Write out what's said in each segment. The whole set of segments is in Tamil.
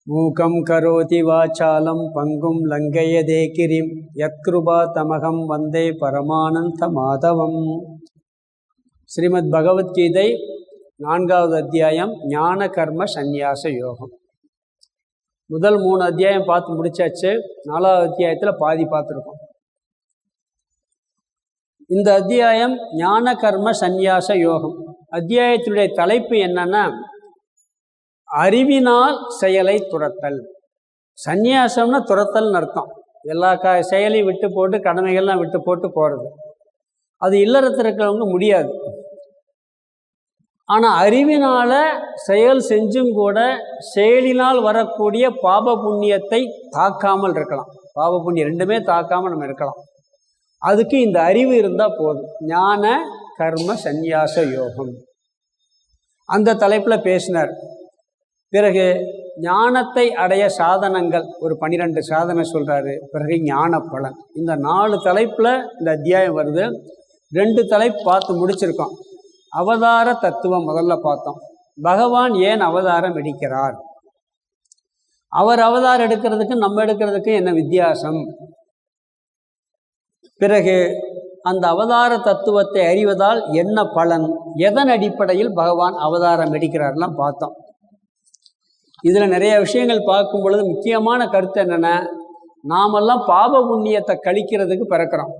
மூகம் கரோதி வாசாலம் பங்கும் லங்கயதே கிரிம் யத்கிருபா தமகம் வந்தே பரமானந்த மாதவம். ஸ்ரீமத் பகவத்கீதை 4வது அத்தியாயம் ஞான கர்ம சந்நியாச யோகம். முதல் 3 அத்தியாயம் பார்த்து முடிச்சாச்சு. 4வது அத்தியாயத்தில் பாதி பார்த்துருக்கோம். இந்த அத்தியாயம் ஞான கர்ம சந்நியாச யோகம். அத்தியாயத்தினுடைய தலைப்பு என்னன்னா, அறிவினால் செயலை துரத்தல். சந்நியாசம்னா துரத்தல்னு அர்த்தம். எல்லா செயலையும் விட்டு போட்டு கடமைகள்லாம் விட்டு போட்டு போகிறது. அது இல்லறத்தில் இருக்கிறவங்க முடியாது. ஆனால் அறிவினால் செயல் செஞ்சும் கூட செயலினால் வரக்கூடிய பாப புண்ணியத்தை தாக்காமல் இருக்கலாம். பாப புண்ணியம் ரெண்டுமே தாக்காமல் நம்ம இருக்கலாம். அதுக்கு இந்த அறிவு இருந்தால் போதும். ஞான கர்ம சந்நியாச யோகம் அந்த தலைப்பில் பேசினார். பிறகு ஞானத்தை அடைய சாதனங்கள் ஒரு 12 சாதனை சொல்கிறாரு. பிறகு ஞான பலன். இந்த 4 தலைப்பில் இந்த அத்தியாயம் வருது. 2 தலைப்பு பார்த்து முடிச்சிருக்கோம். அவதார தத்துவம் முதல்ல பார்த்தோம். பகவான் ஏன் அவதாரம் எடுக்கிறார், அவர் அவதாரம் எடுக்கிறதுக்கு நம்ம எடுக்கிறதுக்கு என்ன வித்தியாசம், பிறகு அந்த அவதார தத்துவத்தை அறிவதால் என்ன பலன், எதன் அடிப்படையில் பகவான் அவதாரம் எடுக்கிறார்லாம் பார்த்தோம். இதில் நிறைய விஷயங்கள் பார்க்கும் பொழுது முக்கியமான கருத்து என்னென்னா, நாமெல்லாம் பாப புண்ணியத்தை கழிக்கிறதுக்கு பிறக்கிறோம்.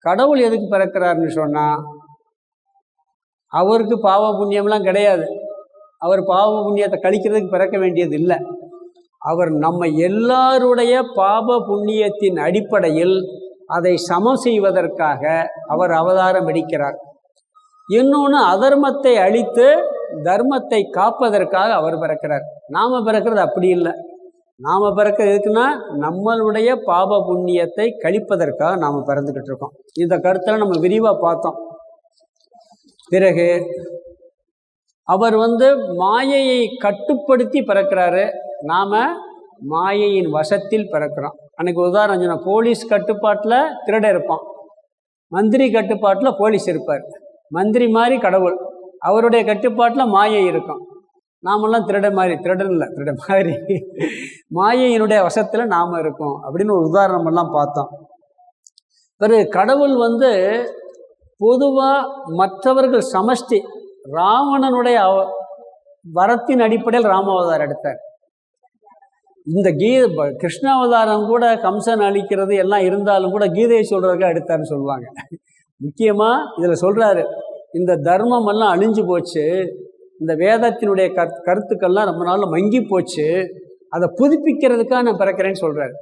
கடவுள் எதுக்கு பிறக்கிறாருன்னு சொன்னால், அவருக்கு பாவ புண்ணியம்லாம் கிடையாது. அவர் பாவ புண்ணியத்தை கழிக்கிறதுக்கு பிறக்க வேண்டியது இல்லை. அவர் நம்ம எல்லாருடைய பாப புண்ணியத்தின் அடிப்படையில் அதை சமம் செய்வதற்காக அவர் அவதாரம் எடுக்கிறார். இன்னொன்று, அதர்மத்தை அழித்து தர்மத்தை காப்பதற்காக அவர் பிறக்கிறார். நாம் பிறக்கிறது அப்படி இல்லை. நாம் பிறக்கிறது எதுக்குன்னா, நம்மளுடைய பாப புண்ணியத்தை கழிப்பதற்காக நாம் பிறந்துக்கிட்டு இருக்கோம். இந்த கருத்தில் நம்ம விரிவாக பார்த்தோம். பிறகு அவர் மாயையை கட்டுப்படுத்தி பிறக்கிறாரு. நாம் மாயையின் வசத்தில் பிறக்கிறோம். அன்றைக்கி உதாரணம் சொன்ன, போலீஸ் கட்டுப்பாட்டில் திருட இருப்பான், மந்திரி கட்டுப்பாட்டில் போலீஸ் இருப்பார். மந்திரி மாதிரி கடவுள், அவருடைய கட்டுப்பாட்டில் மாயை இருக்கும். நாமெல்லாம் திருடன் மாதிரி மாயையினுடைய வசத்தில் நாம் இருக்கோம் அப்படின்னு ஒரு உதாரணமெல்லாம் பார்த்தோம். பிறகு கடவுள் பொதுவாக மற்றவர்கள் சமஷ்டி. ராவணனுடைய வரத்தின் அடிப்படையில் ராமாவதாரம் எடுத்தார். இந்த கிருஷ்ணாவதாரம் கூட கம்சன் அழிக்கிறது எல்லாம் இருந்தாலும் கூட கீதையை சொல்கிறதுக்காக எடுத்தார்னு சொல்லுவாங்க. முக்கியமாக இதில் சொல்கிறாரு, இந்த தர்மம் எல்லாம் அழிஞ்சு போச்சு, இந்த வேதத்தினுடைய கருத்துக்கள்லாம் ரொம்ப நாளில் மங்கி போச்சு, அதை புதுப்பிக்கிறதுக்காக நான் பிறக்கிறேன்னு சொல்கிறாரு.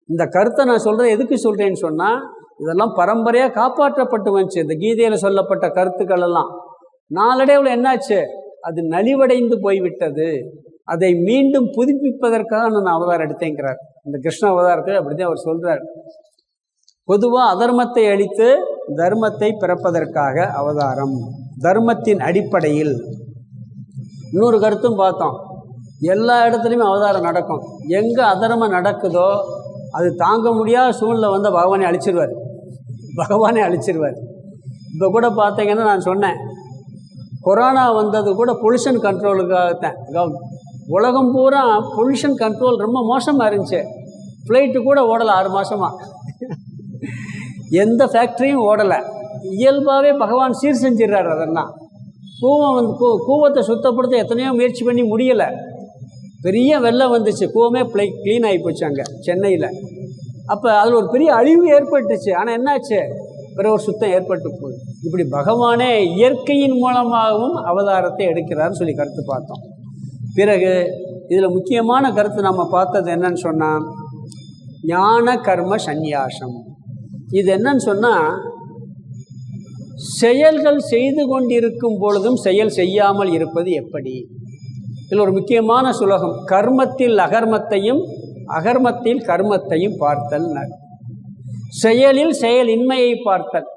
இந்த கருத்தை நான் சொல்கிறேன் எதுக்கு சொல்கிறேன்னு சொன்னால், இதெல்லாம் பரம்பரையாக காப்பாற்றப்பட்டு வந்துச்சு. இந்த கீதையில் சொல்லப்பட்ட கருத்துக்கள் எல்லாம் நாளடைவில் என்னாச்சு, அது நலிவடைந்து போய்விட்டது. அதை மீண்டும் புதுப்பிப்பதற்காக நான் அவதாரம் எடுத்தேங்கிறார். இந்த கிருஷ்ண அவதாரத்தில் அப்படிதான் அவர் சொல்கிறார். பொதுவாக அதர்மத்தை அழித்து தர்மத்தை பிறப்பதற்காக அவதாரம், தர்மத்தின் அடிப்படையில். இன்னொரு கருத்தும் பார்த்தோம், எல்லா இடத்துலையுமே அவதாரம் நடக்கும். எங்கே அதர்மம் நடக்குதோ அது தாங்க முடியாத சூழ்நிலை பகவானே அழிச்சிருவார். இப்போ கூட பார்த்தீங்கன்னா, நான் சொன்னேன், கொரோனா வந்தது கூட பொல்யூஷன் கண்ட்ரோலுக்காகத்தான். உலகம் பூரா பொல்யூஷன் கண்ட்ரோல் ரொம்ப மோசமாக இருந்துச்சு. ஃப்ளைட்டு கூட ஓடலை 6 மாதமாக. எந்த ஃபேக்ட்ரியும் ஓடலை. இயல்பாகவே பகவான் சீர் செஞ்சிடறாரு. அதெல்லாம் கூவம் கூவத்தை சுத்தப்படுத்த எத்தனையோ முயற்சி பண்ணி முடியலை. பெரிய வெள்ளம் வந்துச்சு, கூவமே க்ளீன் ஆகி போச்சு அங்கே சென்னையில். அப்போ அதில் ஒரு பெரிய அழிவு ஏற்பட்டுச்சு. ஆனால் என்னாச்சு, பிறகு ஒரு சுத்தம் ஏற்பட்டு போகுது. இப்படி பகவானே இயற்கையின் மூலமாகவும் அவதாரத்தை எடுக்கிறார்னு சொல்லி கருத்து பார்த்தோம். பிறகு இதில் முக்கியமான கருத்து நம்ம பார்த்தது என்னன்னு சொன்னால், ஞான கர்ம சந்நியாசம். இது என்னன்னு சொன்னால், செயல்கள் செய்து கொண்டிருக்கும் பொழுதும் செயல் செய்யாமல் இருப்பது எப்படி. இதில் ஒரு முக்கியமான சுலோகம், கர்மத்தில் அகர்மத்தையும் அகர்மத்தில் கர்மத்தையும் பார்த்தல். செயலில் செயலின்மையை பார்த்தல்,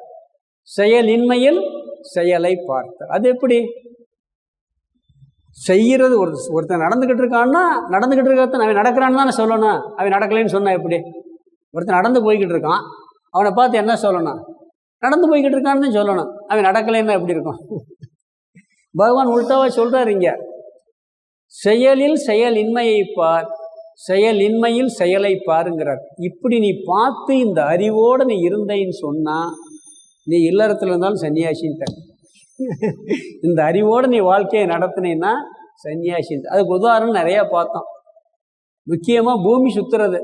செயலின்மையில் செயலை பார்த்தல். அது எப்படி செய்கிறது? ஒருத்தன் நடந்துக்கிட்டு இருக்கான்னா நடந்துக்கிட்டு இருக்கிறத அவன் நடக்கிறான்னு தானே சொல்லணும். அவன் நடக்கலைன்னு சொன்னா எப்படி? ஒருத்தன் நடந்து போய்கிட்டு இருக்கான், அவனை பார்த்து என்ன சொல்லணும்? நடந்து போய்கிட்டு இருக்கான்னு தான் சொல்லணும். அவன் நடக்கலைன்னா எப்படி இருக்கும்? பகவான் உள்டாவா சொல்கிறார் இங்கே. செயலில் செயலின்மையை பார், செயலின்மையில் செயலை பாருங்கிறார். இப்படி நீ பார்த்து இந்த அறிவோடு நீ இருந்தேன்னு சொன்னா நீ இல்லறத்தில் இருந்தாலும் சன்னியாசின்ட்ட. இந்த அறிவோடு நீ வாழ்க்கையை நடத்தினேன்னா சன்னியாசி. அதுக்கு உதாரணம் நிறையா பார்த்தோம். முக்கியமாக பூமி சுற்றுறது.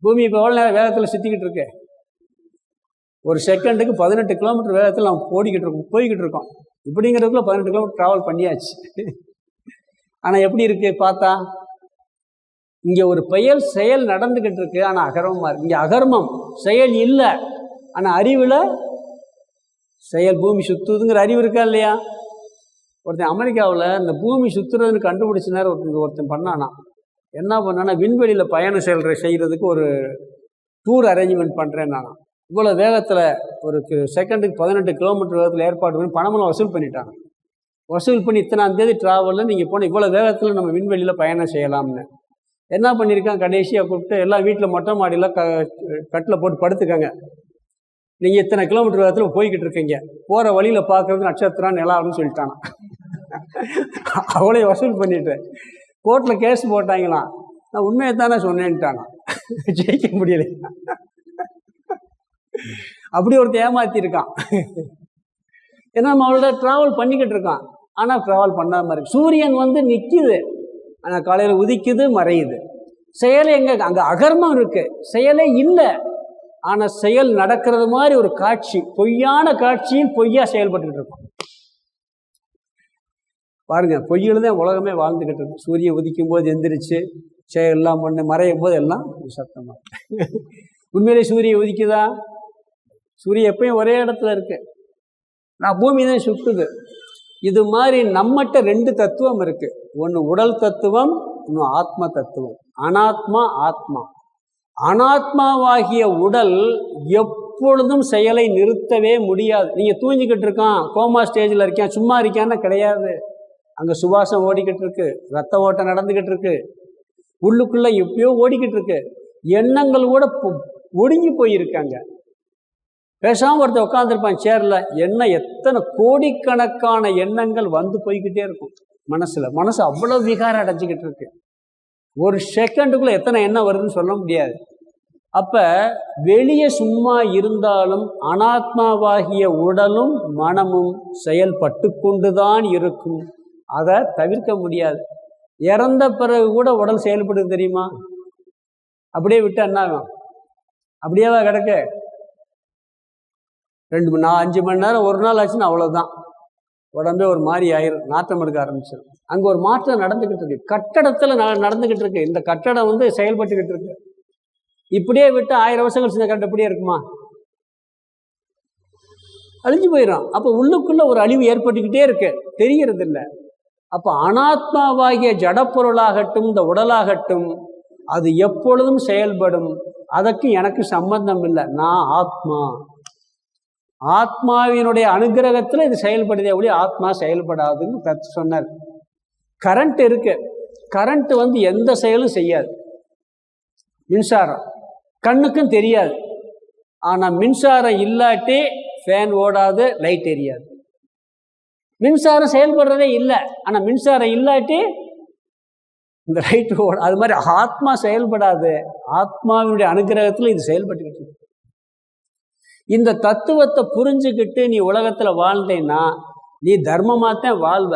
பூமி இப்போ எவ்வளோ நேரம் வேகத்தில் சுற்றிக்கிட்டு இருக்கு? ஒரு செகண்டுக்கு 18 கிலோமீட்டர் வேகத்தில் நம்ம போய்கிட்டு இருக்கோம். இப்படிங்கிறதுக்குள்ள 18 கிலோமீட்டர் ட்ராவல் பண்ணியாச்சு. ஆனால் எப்படி இருக்கு பார்த்தா? இங்கே ஒரு செயல் நடந்துக்கிட்டு இருக்கு, ஆனால் அகர்மமாக இருக்கு. இங்கே அகர்மம் செயல் இல்லை, ஆனால் அறிவில் செயல். பூமி சுற்றுதுங்கிற அறிவு இருக்கா இல்லையா? ஒருத்தன் அமெரிக்காவில் இந்த பூமி சுற்றுறதுன்னு கண்டுபிடிச்ச நேரம் ஒருத்தன் பண்ணானா. என்ன பண்ணானா, விண்வெளியில் பயணம் செய்கிறதுக்கு ஒரு டூர் அரேஞ்ச்மெண்ட் பண்ணுறேன். நான் இவ்வளோ வேகத்தில் ஒரு செகண்டுக்கு 18 கிலோமீட்டர் வேகத்தில் ஏற்பாடு பண்ணி பணமெல்லாம் வசூல் பண்ணிட்டாங்க. வசூல் பண்ணி இத்தனாம் தேதி ட்ராவலில் நீங்கள் போன இவ்வளோ வேகத்தில் நம்ம விண்வெளியில் பயணம் செய்யலாம்னு என்ன பண்ணியிருக்கான், கடைசியாக கூப்பிட்டு எல்லாம் வீட்டில் மொட்டை மாடியில் கட்டில் போட்டு படுத்துக்கங்க, நீங்கள் இத்தனை கிலோமீட்டர் வேகத்தில் போய்கிட்டு இருக்கீங்க, போகிற வழியில் பார்க்குறது நட்சத்திரம் நிலான்னு சொல்லிட்டாங்க. அவளே வசூல் பண்ணிட்டு கோர்ட்டில் கேஸ் போட்டாங்களாம். நான் உண்மையை தானே சொன்னேன்ட்டாங்க. ஜெயிக்க முடியல. அப்படி ஒருத்தர் ஏமாத்திருக்கான். ஏன்னா நம்ம அவளோட ட்ராவல் பண்ணிக்கிட்டு இருக்கான், ஆனால் ட்ராவல் பண்ணாமல் இருக்கு. சூரியன் நிற்கிது, ஆனால் காலையில் உதிக்குது மறையுது. செயலே எங்கே? அங்கே அகர்மம் இருக்கு, செயலே இல்லை. ஆனால் செயல் நடக்கிறது மாதிரி ஒரு காட்சி, பொய்யான காட்சியில் பொய்யா செயல்பட்டுக்கிட்டு இருக்கோம். பாருங்க, பொய்யில் தான் உலகமே வாழ்ந்துக்கிட்டு இருக்கு. சூரியன் உதிக்கும் போது எந்திரிச்சு செயல்லாம் பண்ணு, மறையும் போது எல்லாம் சத்தமாக. உண்மையிலே சூரியன் உதிக்குதா? சூரியன் எப்பயும் ஒரே இடத்துல இருக்கு, நான் பூமி தான் சுட்டுது. இது மாதிரி நம்மகிட்ட 2 தத்துவம் இருக்கு. ஒன்று உடல் தத்துவம், இன்னும் ஆத்ம தத்துவம். அனாத்மா, ஆத்மா. அனாத்மாவாகிய உடல் எப்பொழுதும் செயலை நிறுத்தவே முடியாது. நீங்கள் தூங்கிக்கிட்டு இருக்கான், கோமா ஸ்டேஜில் இருக்கேன், சும்மா இருக்கான்னு கிடையாது. அங்கே சுவாசம் ஓடிக்கிட்டு இருக்கு, ரத்த ஓட்டம் நடந்துக்கிட்டு இருக்கு, உள்ளுக்குள்ளே எப்பயோ ஓடிக்கிட்டு இருக்கு. எண்ணங்கள் கூட ஒடுங்கி போயிருக்காங்க. பேசாமல் ஒருத்தர் உட்காந்துருப்பான் சேரில், எத்தனை கோடிக்கணக்கான எண்ணங்கள் போய்கிட்டே இருக்கும் மனசு அவ்வளோ விகாரம் அடைஞ்சிக்கிட்டு இருக்கு. ஒரு செகண்டுக்குள்ளே எத்தனை எண்ணம் வருதுன்னு சொல்ல முடியாது. அப்போ வெளியே சும்மா இருந்தாலும் அனாத்மாவாகிய உடலும் மனமும் செயல்பட்டு கொண்டுதான் இருக்கும். அதை தவிர்க்க முடியாது. இறந்த பிறகு கூட உடல் செயல்படுது தெரியுமா? அப்படியே விட்டு என்ன ஆகும்? அப்படியேவா கிடக்க? 5 மணி நேரம் ஒரு நாள் ஆச்சுன்னா அவ்வளோதான், உடம்பே ஒரு மாதிரி ஆயிரும், நாட்டம் எடுக்க ஆரம்பிச்சிடும். அங்கே ஒரு மாற்றம் நடந்துக்கிட்டு இருக்கு, கட்டடத்தில் நடந்துக்கிட்டு இருக்கு. இந்த கட்டடம் செயல்பட்டுக்கிட்டு இருக்கு. இப்படியே விட்டு 1000 வருஷம் கழிச்சு இந்த கட்டடம் இப்படியே இருக்குமா? அழிஞ்சு போயிடும். அப்போ உள்ளுக்குள்ள ஒரு அழிவு ஏற்பட்டுக்கிட்டே இருக்கு, தெரிகிறது இல்லை. அப்போ அனாத்மாவாகிய ஜடப்பொருளாகட்டும் இந்த உடலாகட்டும் அது எப்பொழுதும் செயல்படும். அதற்கு எனக்கு சம்பந்தம் இல்லை. நான் ஆத்மா, ஆத்மாவினுடைய அனுகிரகத்தில் இது செயல்படுதே ஒழிய ஆத்மா செயல்படாதுன்னு சொன்னார். கரண்ட் இருக்கு, கரண்ட் எந்த செயலும் செய்யாது. மின்சாரம் கண்ணுக்கும் தெரியாது, ஆனால் மின்சாரம் இல்லாட்டி ஃபேன் ஓடாது, லைட் எரியாது. மின்சாரம் செயல்படுறதே இல்லை, ஆனால் மின்சாரம் இல்லாட்டி இந்த லைட் ஓட. அது மாதிரி ஆத்மா செயல்படாது, ஆத்மாவினுடைய அனுகிரகத்தில் இது செயல்பட்டுக்கிட்டு. இந்த தத்துவத்தை புரிஞ்சுக்கிட்டு நீ உலகத்தில் வாழ்ந்தேன்னா நீ தர்மமாகத்தான் வாழ்வ,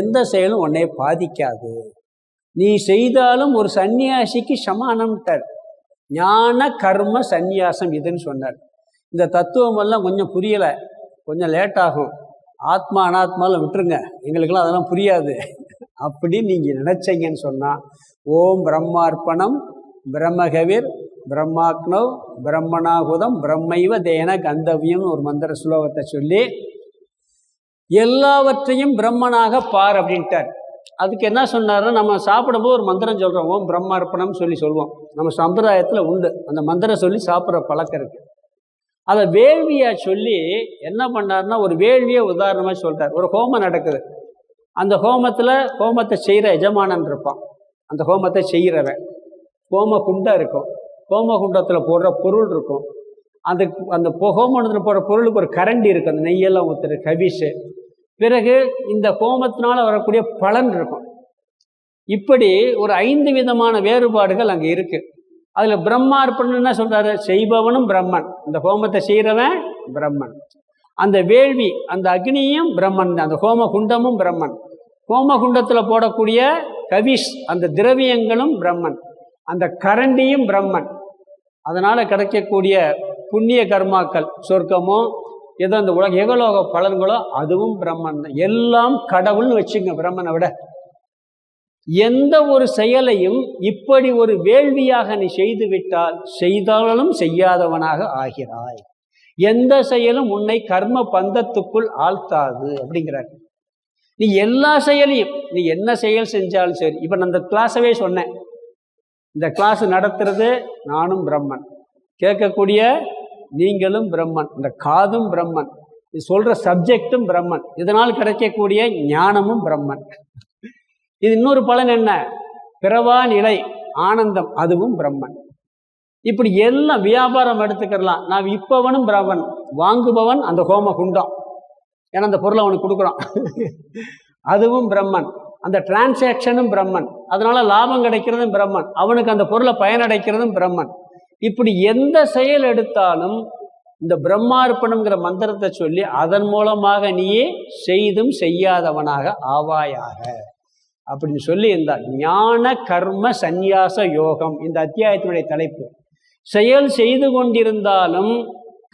எந்த செயலும் உன்னை பாதிக்காது. நீ செய்தாலும் ஒரு சன்னியாசிக்கு சமானம்ட்டார். ஞான கர்ம சந்நியாசம் இதுன்னு சொன்னார். இந்த தத்துவமெல்லாம் கொஞ்சம் புரியலை, கொஞ்சம் லேட்டாகும். ஆத்மா அனாத்மாவில் விட்டுருங்க, எங்களுக்கெல்லாம் அதெல்லாம் புரியாது அப்படின்னு நீங்கள் நினச்சிங்கன்னு சொன்னால், ஓம் பிரம்மார்ப்பணம் பிரம்மகவிர் பிரம்மாக்னவ் பிரம்மணாகுதம் பிரம்மைவ தேன கந்தவியம்னு ஒரு மந்திர ஸ்லோகத்தை சொல்லி எல்லாவற்றையும் பிரம்மனாக பார் அப்படின்ட்டார். அதுக்கு என்ன சொன்னார்னா, நம்ம சாப்பிடும்போது ஒரு மந்திரம் சொல்கிறோம், ஓம் பிரம்மார்ப்பணம் சொல்லுவோம். நம்ம சம்பிரதாயத்தில் உண்டு, அந்த மந்திரம் சொல்லி சாப்பிட்ற பழக்கம் இருக்குது. அதை வேள்வியாக சொல்லி என்ன பண்ணார்னா, ஒரு வேள்வியை உதாரணமாக சொல்கிறார். ஒரு ஹோமம் நடக்குது, அந்த ஹோமத்தை செய்கிற எஜமானன் இருப்பான், அந்த ஹோமத்தை செய்கிறவன். ஹோம குண்டம் இருக்கும், ஹோம குண்டத்தில் போடுற பொருள் இருக்கும், அந்த ஹோமத்தில் போடுற பொருளுக்கு ஒரு கரண்டி இருக்கும், அந்த நெய்யெல்லாம் ஊற்றுற கவிஷு. பிறகு இந்த ஹோமத்தினால் வரக்கூடிய பலன் இருக்கும். இப்படி ஒரு 5 விதமான வேறுபாடுகள் அங்கே இருக்கு. அதுல பிரம்மார்ப்பணம் என்ன சொல்றாரு? செய்பவனும் பிரம்மன், இந்த ஹோமத்தை செய்கிறவன் பிரம்மன், அந்த வேள்வி அந்த அக்னியும் பிரம்மன், அந்த ஹோம குண்டமும் பிரம்மன், ஹோம குண்டத்தில் போடக்கூடிய கவிஷ் அந்த திரவியங்களும் பிரம்மன், அந்த கரண்டியும் பிரம்மன். அதனால கிடைக்கக்கூடிய புண்ணிய கர்மாக்கள் சொர்க்கமோ ஏதோ அந்த உலக ஏகலோக பலன்களோ அதுவும் பிரம்மன் தான். எல்லாம் கடவுள்னு வச்சுங்க. பிரம்மனை விட எந்த ஒரு செயலையும் இப்படி ஒரு வேள்வியாக நீ செய்து விட்டால் செய்தாலும் செய்யாதவனாக ஆகிறாய். எந்த செயலும் உன்னை கர்ம பந்தத்துக்குள் ஆழ்த்தாது அப்படிங்கிறார். நீ எல்லா செயலையும் நீ என்ன செயல் செஞ்சாலும் சரி. இப்ப நான் இந்த கிளாஸவே சொன்னேன், இந்த கிளாஸ் நடத்துறது நானும் பிரம்மன், கேட்கக்கூடிய நீங்களும் பிரம்மன், இந்த காதும் பிரம்மன், இது சொல்ற சப்ஜெக்டும் பிரம்மன், இதனால் கிடைக்கக்கூடிய ஞானமும் பிரம்மன். இது இன்னொரு பலன் என்ன? பிறவா நிலை ஆனந்தம், அதுவும் பிரம்மன். இப்படி எல்லாம் வியாபாரம் எடுத்துக்கலாம். நான் இப்பவனும் பிரம்மன், வாங்குபவன் அந்த ஹோம குண்டம், ஏன்னா அந்த பொருளை அவனுக்கு கொடுக்குறான், அதுவும் பிரம்மன். அந்த டிரான்சாக்ஷனும் பிரம்மன், அதனால லாபம் கிடைக்கிறதும் பிரம்மன், அவனுக்கு அந்த பொருளை பயனடைக்கிறதும் பிரம்மன். இப்படி எந்த செயல் எடுத்தாலும் இந்த பிரம்மார்ப்பணம்ங்கிற மந்திரத்தை சொல்லி அதன் மூலமாக நீயே செய்தும் செய்யாதவனாக ஆவாயாக அப்படின்னு சொல்லி இந்த ஞான கர்ம சந்நியாச யோகம் இந்த அத்தியாயத்தினுடைய தலைப்பு. செயல் செய்து கொண்டிருந்தாலும்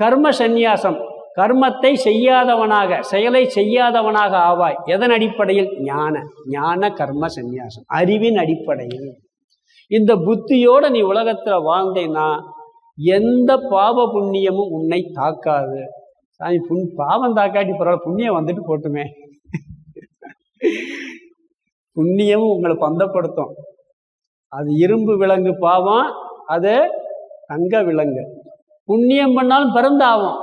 கர்ம சந்நியாசம், கர்மத்தை செய்யாதவனாக, செயலை செய்யாதவனாக ஆவாய். எதன் அடிப்படையில்? ஞான கர்ம சந்நியாசம், அறிவின் அடிப்படையில். இந்த புத்தியோட நீ உலகத்துல வாழ்ந்தேன்னா எந்த பாவ புண்ணியமும் உன்னை தாக்காது. சாமி பாவம் தாக்காட்டி பரவாயில்ல, புண்ணியம் வந்துட்டு போட்டுமே. புண்ணியமும் உங்களை பந்தப்படுத்தும். அது இரும்பு விலங்கு பாவம், அது தங்க விலங்கு. புண்ணியம் பண்ணாலும் பிறந்தாகும்,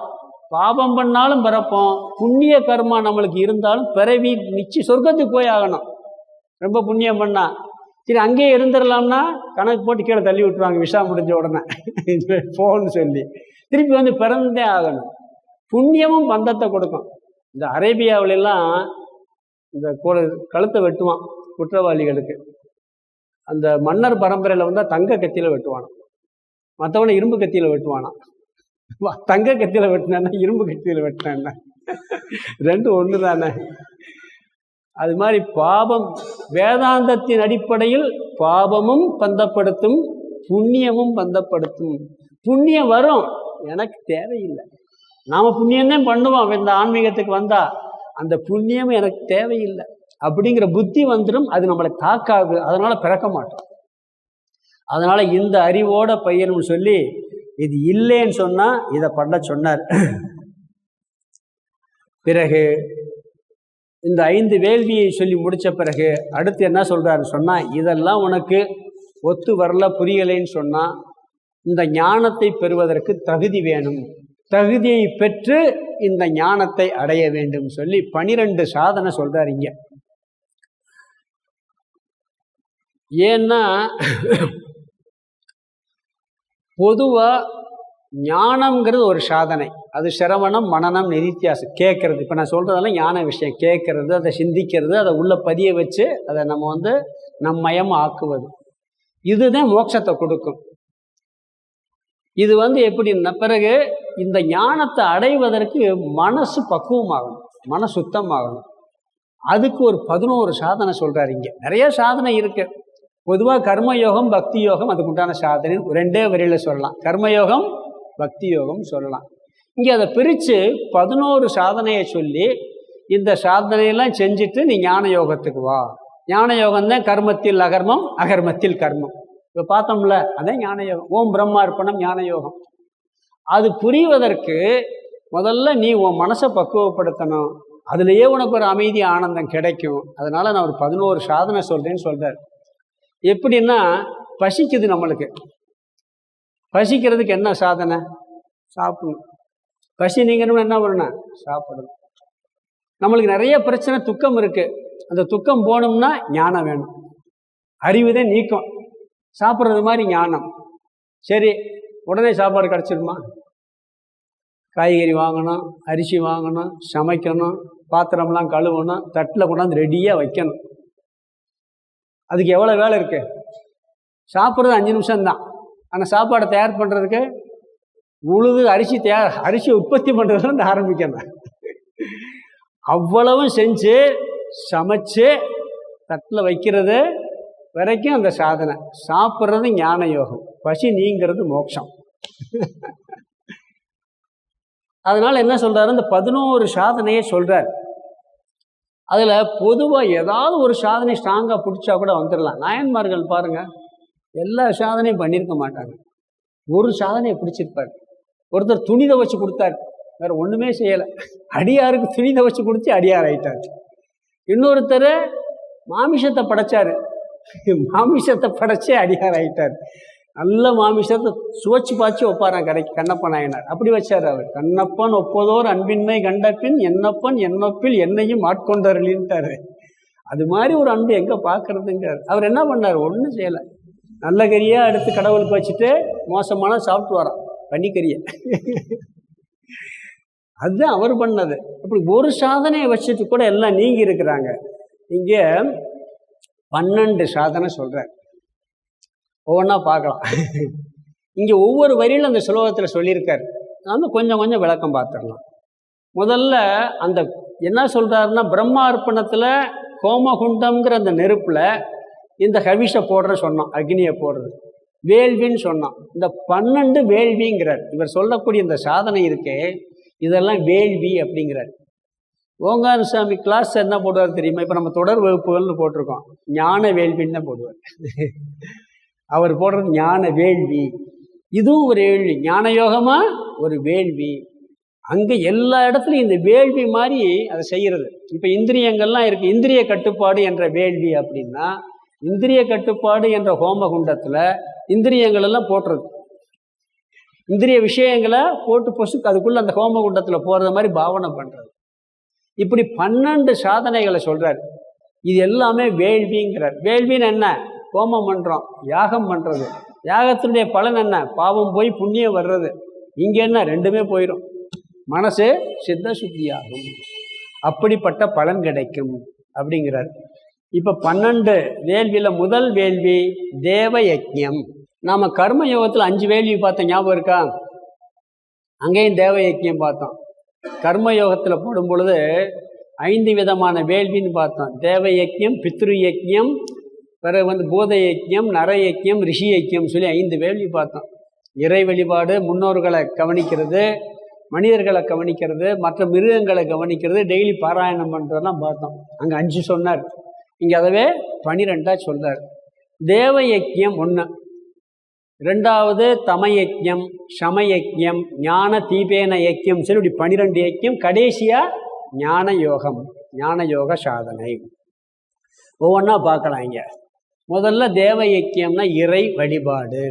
பாவம் பண்ணாலும் பிறப்போம். புண்ணிய கர்மா நம்மளுக்கு இருந்தாலும் பிறவி நிச்சயம் சொர்க்கத்துக்கு போய் ஆகணும். ரொம்ப புண்ணியம் பண்ணா சரி அங்கேயே இருந்துடலாம்னா கணக்கு போட்டு கீழே தள்ளி விட்டுருவாங்க, விஷா முடிஞ்ச உடனே போன்னு சொல்லி. திருப்பி வந்து பிறந்தே ஆகணும். புண்ணியமும் பந்தத்தை கொடுக்கும். இந்த அரேபியாவிலெல்லாம் இந்த கழுத்தை வெட்டுவான் குற்றவாளிகளுக்கு. அந்த மன்னர் பரம்பரையில் வந்தால் தங்க கத்தியில் வெட்டுவானா, மற்றவனை இரும்பு கத்தியில் வெட்டுவானா. தங்க கத்தியில் வெட்டினா இரும்பு கத்தியில் வெட்டினா ரெண்டும் ஒன்று தானே. அது மாதிரி பாபம் வேதாந்தத்தின் அடிப்படையில் பாபமும் பந்தப்படுத்தும், புண்ணியமும் பந்தப்படுத்தும். புண்ணியம் வரும், எனக்கு தேவையில்லை. நாம புண்ணியம்தான் பண்ணுவோம் இந்த ஆன்மீகத்துக்கு வந்தா, அந்த புண்ணியம் எனக்கு தேவையில்லை அப்படிங்கிற புத்தி வந்துடும். அது நம்மளை தாக்காது, அதனால பிறக்க மாட்டோம். அதனால இந்த அறிவோட பையனும் சொல்லி இது இல்லைன்னு சொன்னா இதை பண்ண சொன்னார். பிறகு இந்த 5 வேள்வியை சொல்லி முடிச்ச பிறகு அடுத்து என்ன சொல்றாரு சொன்னா, இதெல்லாம் உனக்கு ஒத்து வரல, புரியலைன்னு சொன்னா இந்த ஞானத்தை பெறுவதற்கு தகுதி வேணும், தகுதியை பெற்று இந்த ஞானத்தை அடைய வேண்டும் சொல்லி 12 சாதனை சொல்றாரு இங்க. ஏன்னா பொதுவா ஞானம்ங்கிறது ஒரு சாதனை. அது சிரவணம், மனனம், நிதித்தியாசம், கேட்கறது. இப்போ நான் சொல்றதெல்லாம் ஞான விஷயம். கேட்கறது, அதை சிந்திக்கிறது, அதை உள்ள பதிய வச்சு அதை நம்ம நம்மயம் ஆக்குவது, இதுதான் மோட்சத்தை கொடுக்கும். இது எப்படின்னா, பிறகு இந்த ஞானத்தை அடைவதற்கு மனசு பக்குவமாகணும், மன சுத்தமாகணும். அதுக்கு ஒரு 11 சாதனை சொல்றாரு இங்க. நிறைய சாதனை இருக்கு. பொதுவாக கர்மயோகம், பக்தி யோகம், அதுக்குண்டான சாதனை 2 வரியில சொல்லலாம். கர்மயோகம், பக்தி யோகம் சொல்லலாம். இங்கே அதை பிரித்து 11 சாதனையை சொல்லி இந்த சாதனையெல்லாம் செஞ்சுட்டு நீ ஞான யோகத்துக்கு வா. ஞான யோகம் தான் கர்மத்தில் அகர்மம், அகர்மத்தில் கர்மம். இப்போ பார்த்தோம்ல, அதே ஞான யோகம். ஓம் பிரம்மார்ப்பணம் ஞான யோகம். அது புரிவதற்கு முதல்ல நீ உன் மனசை பக்குவப்படுத்தணும். அதுலேயே உனக்கு ஒரு அமைதி, ஆனந்தம் கிடைக்கும். அதனால நான் ஒரு 11 சாதனை சொல்றேன்னு சொல்றார். எப்படின்னா, பசிக்குது நம்மளுக்கு. பசிக்கிறதுக்கு என்ன சாதனை? சாப்பிடணும். பசி நீங்கணும்னு என்ன பண்ணணும்? சாப்பிடணும். நம்மளுக்கு நிறைய பிரச்சனை, துக்கம் இருக்கு. அந்த துக்கம் போகணும்னா ஞானம் வேணும். அறிவுதான் நீக்கம். சாப்பிட்றது மாதிரி ஞானம். சரி, உடனே சாப்பாடு கிடச்சிடுமா? காய்கறி வாங்கணும், அரிசி வாங்கணும், சமைக்கணும், பாத்திரம்லாம் கழுவணும், தட்டில் கொண்டாந்து ரெடியாக வைக்கணும். அதுக்கு எவ்வளோ வேலை இருக்கு? சாப்பிட்றது 5 நிமிஷம்தான். ஆனால் சாப்பாடை தயார் பண்ணுறதுக்கு உழுது அரிசி உற்பத்தி பண்ணுறதுலேருந்து ஆரம்பிக்கணும். அவ்வளவும் செஞ்சு சமைச்சு தட்டில் வைக்கிறது வரைக்கும் அந்த சாதனை. சாப்பிட்றது ஞான யோகம், பசி நீங்கிறது மோட்சம். அதனால என்ன சொல்றாரு, இந்த 11 சாதனையை சொல்றார். அதில் பொதுவாக ஏதாவது ஒரு சாதனை ஸ்ட்ராங்காக பிடிச்சா கூட வந்துடலாம். நாயன்மார்கள் பாருங்க, எல்லா சாதனையும் பண்ணியிருக்க மாட்டாங்க, ஒரு சாதனையை பிடிச்சிருப்பார். ஒருத்தர் துணி துவைச்சு கொடுத்தாரு, வேற ஒன்றுமே செய்யலை, அடியாருக்கு துணி துவைச்சு கொடுத்து அடியார் ஆயிட்டார். இன்னொருத்தர் மாமிசத்தை படைச்சாரு, மாமிசத்தை படைச்சே அடியார் ஆயிட்டார். நல்ல மாமிசத்தை சுவைச்சு பாய்ச்சி வைப்பாரான் கடைக்கு கண்ணப்ப நாயனார். அப்படி வச்சார் அவர். கண்ணப்பன் ஒப்பதோர் அன்பின்மை கண்டப்பின் என்னப்பன் என்னப்பில் என்னையும் ஆட்கொண்டருளின்ட்டாரு. அது மாதிரி ஒரு அன்பு எங்கே பார்க்கறதுங்கிறார். அவர் என்ன பண்ணார்? ஒன்றும் செய்யலை, நல்ல கறியாக எடுத்து கடவுளுக்கு வச்சுட்டு மோசமான சாப்பிட்டு வரான் பன்னிக்கறியை. அதுதான் அவர் பண்ணது. அப்படி ஒரு சாதனையை வச்சுட்டு கூட எல்லாம் நீங்கி இருக்கிறாங்க. இங்கே 12 சாதனை சொல்கிறார். ஒவ்வொன்றா பார்க்கலாம். இங்கே ஒவ்வொரு வரியிலும் அந்த சுலோகத்தில் சொல்லியிருக்கார். நான் கொஞ்சம் கொஞ்சம் விளக்கம் பார்த்துடலாம். முதல்ல அந்த என்ன சொல்கிறாருன்னா, பிரம்மார்ப்பணத்தில் ஹோமகுண்டம்ங்கிற அந்த நெருப்பில் இந்த ஹவிஷை போடுற சொன்னோம், அக்னியை போடுறது வேள்வின்னு சொன்னோம். இந்த 12 வேள்விங்கிறார். இவர் சொல்லக்கூடிய இந்த சாதனை இருக்கே, இதெல்லாம் வேள்வி அப்படிங்கிறார். ஓங்காரசாமி கிளாஸ் என்ன போடுவார் தெரியுமா? இப்போ நம்ம தொடர் வகுப்புகள்னு போட்டிருக்கோம், ஞான வேள்வின்னு தான் போடுவார். அவர் போடுறது ஞான வேள்வி. இதுவும் ஒரு வேள்வி, ஞான யோகமா ஒரு வேள்வி. அங்கே எல்லா இடத்துலையும் இந்த வேள்வி மாதிரி அதை செய்கிறது. இப்போ இந்திரியங்கள்லாம் இருக்குது, இந்திரிய கட்டுப்பாடு என்ற வேள்வி அப்படின்னா, இந்திரிய கட்டுப்பாடு என்ற ஹோமகுண்டத்தில் இந்திரியங்கள் எல்லாம் போட்டுறது, இந்திரிய விஷயங்களை போட்டு பொசுக்கு அதுக்குள்ளே அந்த ஹோமகுண்டத்தில் போடுற மாதிரி பாவனை பண்ணுறது. இப்படி 12 சாதனைகளை சொல்கிறார். இது எல்லாமே வேள்விங்கிறார். வேள்வின்னு என்ன? ஹோமம் பண்ணுறோம், யாகம் பண்ணுறது. யாகத்தினுடைய பலன் என்ன? பாவம் போய் புண்ணியம் வர்றது. இங்கே என்ன? ரெண்டுமே போயிடும், மனசு சித்த சுத்தியாகும், அப்படிப்பட்ட பலன் கிடைக்கும் அப்படிங்கிறார். இப்போ 12 வேள்வியில் முதல் வேள்வி தேவ யஜ்ஞம். நாம் கர்ம யோகத்தில் 5 வேள்வி பார்த்தோம், ஞாபகம் இருக்கா? அங்கேயும் தேவ யஜ்ஞம் பார்த்தோம். கர்ம யோகத்தில் போடும் பொழுது 5 விதமான வேள்வின்னு பார்த்தோம். தேவ யஜ்ஞம், பித்ரு யஜ்ஞம், பிறகு பூத யஜ்ஞம், நர யஜ்ஞம், ரிஷி யஜ்ஞம் சொல்லி 5 வேள்வி பார்த்தோம். இறை வழிபாடு, முன்னோர்களை கவனிக்கிறது, மனிதர்களை கவனிக்கிறது, மற்ற மிருகங்களை கவனிக்கிறது, டெய்லி பாராயணம் பண்ணுறதெல்லாம் பார்த்தோம். அங்கே 5 சொன்னார், இங்கே அதவே 12 சொல்கிறார். தேவ யஜ்ஞம் 1, 2வது தம யஜ்ஞம், சம யஜ்ஞம், ஞான தீபேன யஜ்ஞம் சரி, இப்படி 12 யஜ்ஞம். கடைசியாக ஞான யோகம், ஞான யோக சாதனை. ஒவ்வொன்றா பார்க்கலாம். இங்கே முதல்ல தேவ யஜ்ஞம்னா இறை வழிபாடு.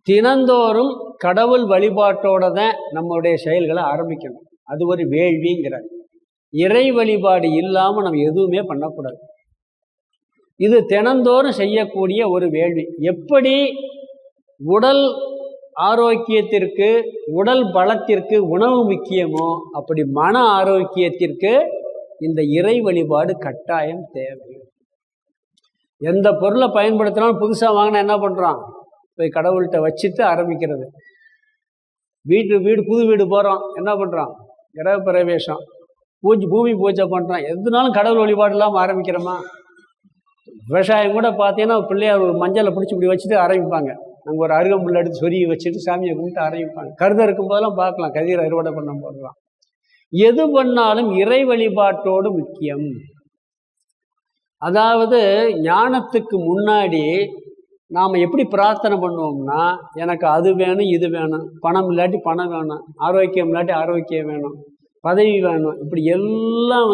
தினந்தோறும் கடவுள் வழிபாட்டோட தான் நம்மளுடைய செயல்களை ஆரம்பிக்கணும். அது ஒரு வேள்விங்கிறார். இறை வழிபாடு இல்லாமல் நம்ம எதுவுமே பண்ணக்கூடாது. இது தினந்தோறும் செய்யக்கூடிய ஒரு வேள்வி. எப்படி உடல் ஆரோக்கியத்திற்கு, உடல் பலத்திற்கு உணவு முக்கியமோ, அப்படி மன ஆரோக்கியத்திற்கு இந்த இறை வழிபாடு கட்டாயம் தேவை. எந்த பொருளை பயன்படுத்தினாலும் புதுசாக வாங்கினா என்ன பண்ணுறான்? போய் கடவுள்கிட்ட வச்சுட்டு ஆரம்பிக்கிறது. புது வீடு போகிறோம், என்ன பண்ணுறான்? கிரக பிரவேசம், பூமி பூஜை பண்ணுறான். எதுனாலும் கடவுள் வழிபாடு இல்லாமல் ஆரம்பிக்கிறோமா? விவசாயம் கூட பார்த்தீங்கன்னா பிள்ளையார் ஒரு மஞ்சளை பிடிச்சி இப்படி வச்சுட்டு ஆரம்பிப்பாங்க. அங்கே ஒரு அருகம்புல் எடுத்து சொருகி வச்சுட்டு சாமியை கும்பிட்டு ஆரம்பிப்பாங்க. கருதை இருக்கும் போதெல்லாம் பார்க்கலாம், கதிர் அறுவடை பண்ண போதெல்லாம். எது பண்ணாலும் இறை வழிபாட்டோடு முக்கியம். அதாவது ஞானத்துக்கு முன்னாடி நாம் எப்படி பிரார்த்தனை பண்ணுவோம்னா, எனக்கு அது வேணும், இது வேணும், பணம் இல்லாட்டி பணம் வேணும், ஆரோக்கியம் இல்லாட்டி ஆரோக்கியம் வேணும், பதவி வேணும், இப்படி எல்லாம்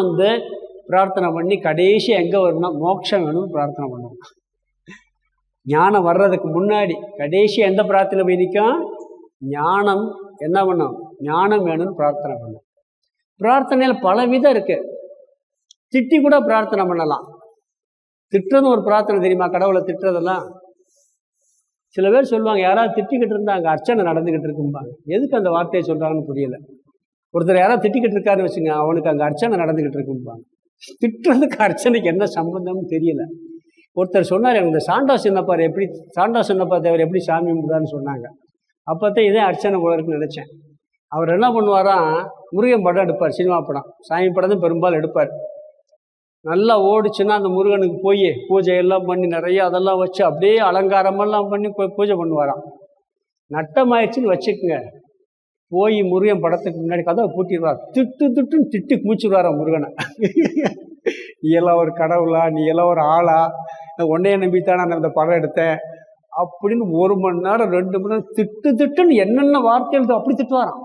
பிரார்த்தனை பண்ணி கடைசி எங்கே வரணும்? மோட்சம் வேணும்னு பிரார்த்தனை பண்ணுவோம். ஞானம் வர்றதுக்கு முன்னாடி கடைசி எந்த பிரார்த்தனை போய் நிற்கும்? ஞானம் என்ன பண்ணும்? ஞானம் வேணும்னு பிரார்த்தனை பண்ணும். பிரார்த்தனையில் பல விதம் இருக்குது. திட்டி கூட பிரார்த்தனை பண்ணலாம். திட்டுறது ஒரு பிரார்த்தனை தெரியுமா? கடவுளை திட்டுறதெல்லாம் சில பேர் சொல்லுவாங்க, யாராவது திட்டிக்கிட்டு இருந்தால் அங்கே அர்ச்சனை நடந்துக்கிட்டு இருக்கும்பாங்க. எதுக்கு அந்த வார்த்தையை சொல்கிறாங்கன்னு புரியல. ஒருத்தர் யாராவது திட்டிக்கிட்டு இருக்காருன்னு வச்சுங்க, அவனுக்கு அங்கே அர்ச்சனை நடந்துக்கிட்டு இருக்கும்பாங்க. திட்டுறதுக்கு அர்ச்சனைக்கு என்ன சம்பந்தம்னு தெரியல. ஒருத்தர் சொன்னார், எனக்கு இந்த சாண்டா சின்னப்பா தேவர் எப்படி சாமி கும்பிடுறான்னு சொன்னாங்க. அப்போத்தான் இதே அர்ச்சனை போல இருக்குன்னு நினச்சேன். அவர் என்ன பண்ணுவாராம், முருகன் படம் எடுப்பார், சினிமா படம், சாமி படம் தான் பெரும்பாலும் எடுப்பார். நல்லா ஓடிச்சுன்னா அந்த முருகனுக்கு போய் பூஜையெல்லாம் பண்ணி நிறைய அதெல்லாம் வச்சு அப்படியே அலங்காரமெல்லாம் பண்ணி பூஜை பண்ணுவாராம். நட்டமாயிடுச்சுன்னு வச்சுக்குங்க, போய் முருகன் படத்துக்கு முன்னாடி கதவை பூட்டிடுவார். திட்டுன்னு திட்டி குமிச்சுடுவாராம் முருகனை. நீ எல்லாம் ஒரு கடவுளா, நீ எல்லாம் ஒரு ஆளா, உன்னைய நம்பித்தான் நான் இந்த படம் எடுத்தேன் அப்படின்னு 1 மணி நேரம் 2 மணி நேரம் திட்டுன்னு என்னென்ன வார்த்தைகள் அப்படி திட்டுவாராம்.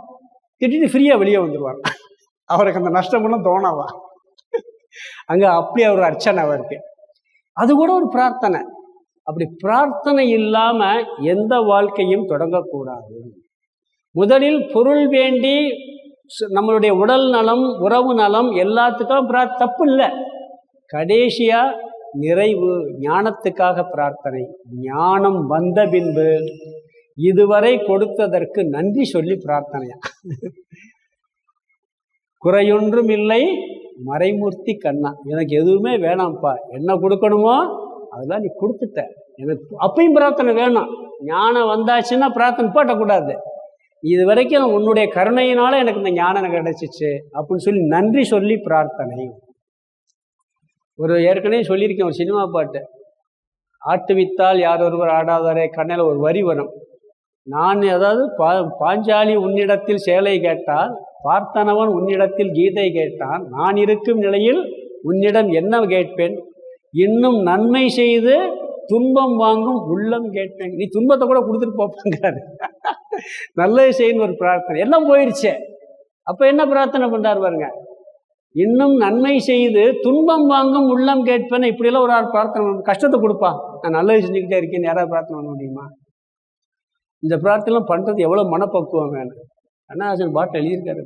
திட்டிட்டு ஃப்ரீயாக வெளியே வந்துடுவார். அவருக்கு அந்த நஷ்டமெல்லாம் தோணாவா? அங்கே அப்படி அவர் அர்ச்சனை அவருக்கு. அது கூட ஒரு பிரார்த்தனை. அப்படி பிரார்த்தனை இல்லாமல் எந்த வாழ்க்கையும் தொடங்கக்கூடாது. முதலில் பொருள் வேண்டி நம்மளுடைய உடல் நலம், உறவு நலம் எல்லாத்துக்கும் தப்பு இல்லை. கடைசியாக நிறைவு ஞானத்துக்காக பிரார்த்தனை. ஞானம் வந்த பின்பு இதுவரை கொடுத்ததற்கு நன்றி சொல்லி பிரார்த்தனையா. குறையொன்றும் இல்லை மறைமூர்த்தி கண்ணா, எனக்கு எதுவுமே வேணாம்ப்பா, என்ன கொடுக்கணுமோ அதெல்லாம் நீ கொடுத்துட்ட, எனக்கு அப்பயும் பிரார்த்தனை வேணும். ஞானம் வந்தாச்சுன்னா பிரார்த்தனை போட்டக்கூடாது. இது வரைக்கும் உன்னுடைய கருணையினால எனக்கு இந்த ஞானம் கிடைச்சிச்சு அப்படின்னு சொல்லி நன்றி சொல்லி பிரார்த்தனை. ஏற்கனவே சொல்லியிருக்கேன், ஒரு சினிமா பாட்டு, ஆட்டுவித்தால் யார் ஒருவர் ஆடாதாரே கண்ணில் ஒரு வரி வரும். அதாவது பாஞ்சாலி உன்னிடத்தில் சேலை கேட்டால், பார்த்தனவன் உன்னிடத்தில் கீதை கேட்டான், நான் இருக்கும் நிலையில் உன்னிடம் என்ன கேட்பேன், இன்னும் நன்மை செய்து துன்பம் வாங்கும் உள்ளம் கேட்பேன். நீ துன்பத்தை கூட கொடுத்துட்டு போப்பாங்கிறாரு. நல்லது செய்யணும் ஒரு பிரார்த்தனை. எல்லாம் போயிடுச்சே, அப்போ என்ன பிரார்த்தனை பண்ணுறாரு பாருங்க, இன்னும் நன்மை செய்து துன்பம் வாங்கும் உள்ளம் கேட்பேன்னு இப்படியெல்லாம் ஒரு ஆள் பிரார்த்தனை. கஷ்டத்தை கொடுப்பா, நான் நல்லது செஞ்சுக்கிட்டே இருக்கேன்னு யாராவது பிரார்த்தனை பண்ண முடியுமா? இந்த பிரார்த்தனை பண்ணுறது எவ்வளோ மனப்பக்குவம் வேணும். அண்ணாசன் பாட்டு எழுதியிருக்காரு.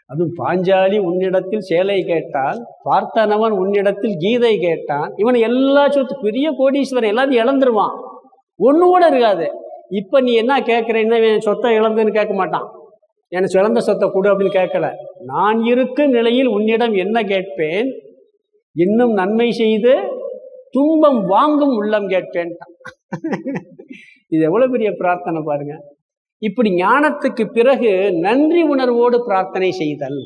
அதுவும் பாஞ்சாலி உன்னிடத்தில் சேலை கேட்டால், பார்த்தனவன் உன்னிடத்தில் கீதை கேட்டான். இவன் எல்லா சொத்து, பெரிய கோடீஸ்வரன், எல்லாத்தையும் இழந்துருவான், ஒன்று கூட இருக்காது. இப்போ நீ என்ன கேட்குறேன்னா, என் சொத்தை இழந்துன்னு கேட்க மாட்டான், எனக்கு இழந்த சொத்தை கொடு அப்படின்னு கேட்கல. நான் இருக்கும் நிலையில் உன்னிடம் என்ன கேட்பேன், இன்னும் நன்மை செய்து துன்பம் வாங்கும் உள்ளம் கேட்பேன்ட்டான். இது எவ்வளோ பெரிய பிரார்த்தனை பாருங்க. இப்படி ஞானத்துக்கு பிறகு நன்றி உணர்வோடு பிரார்த்தனை செய்தல்,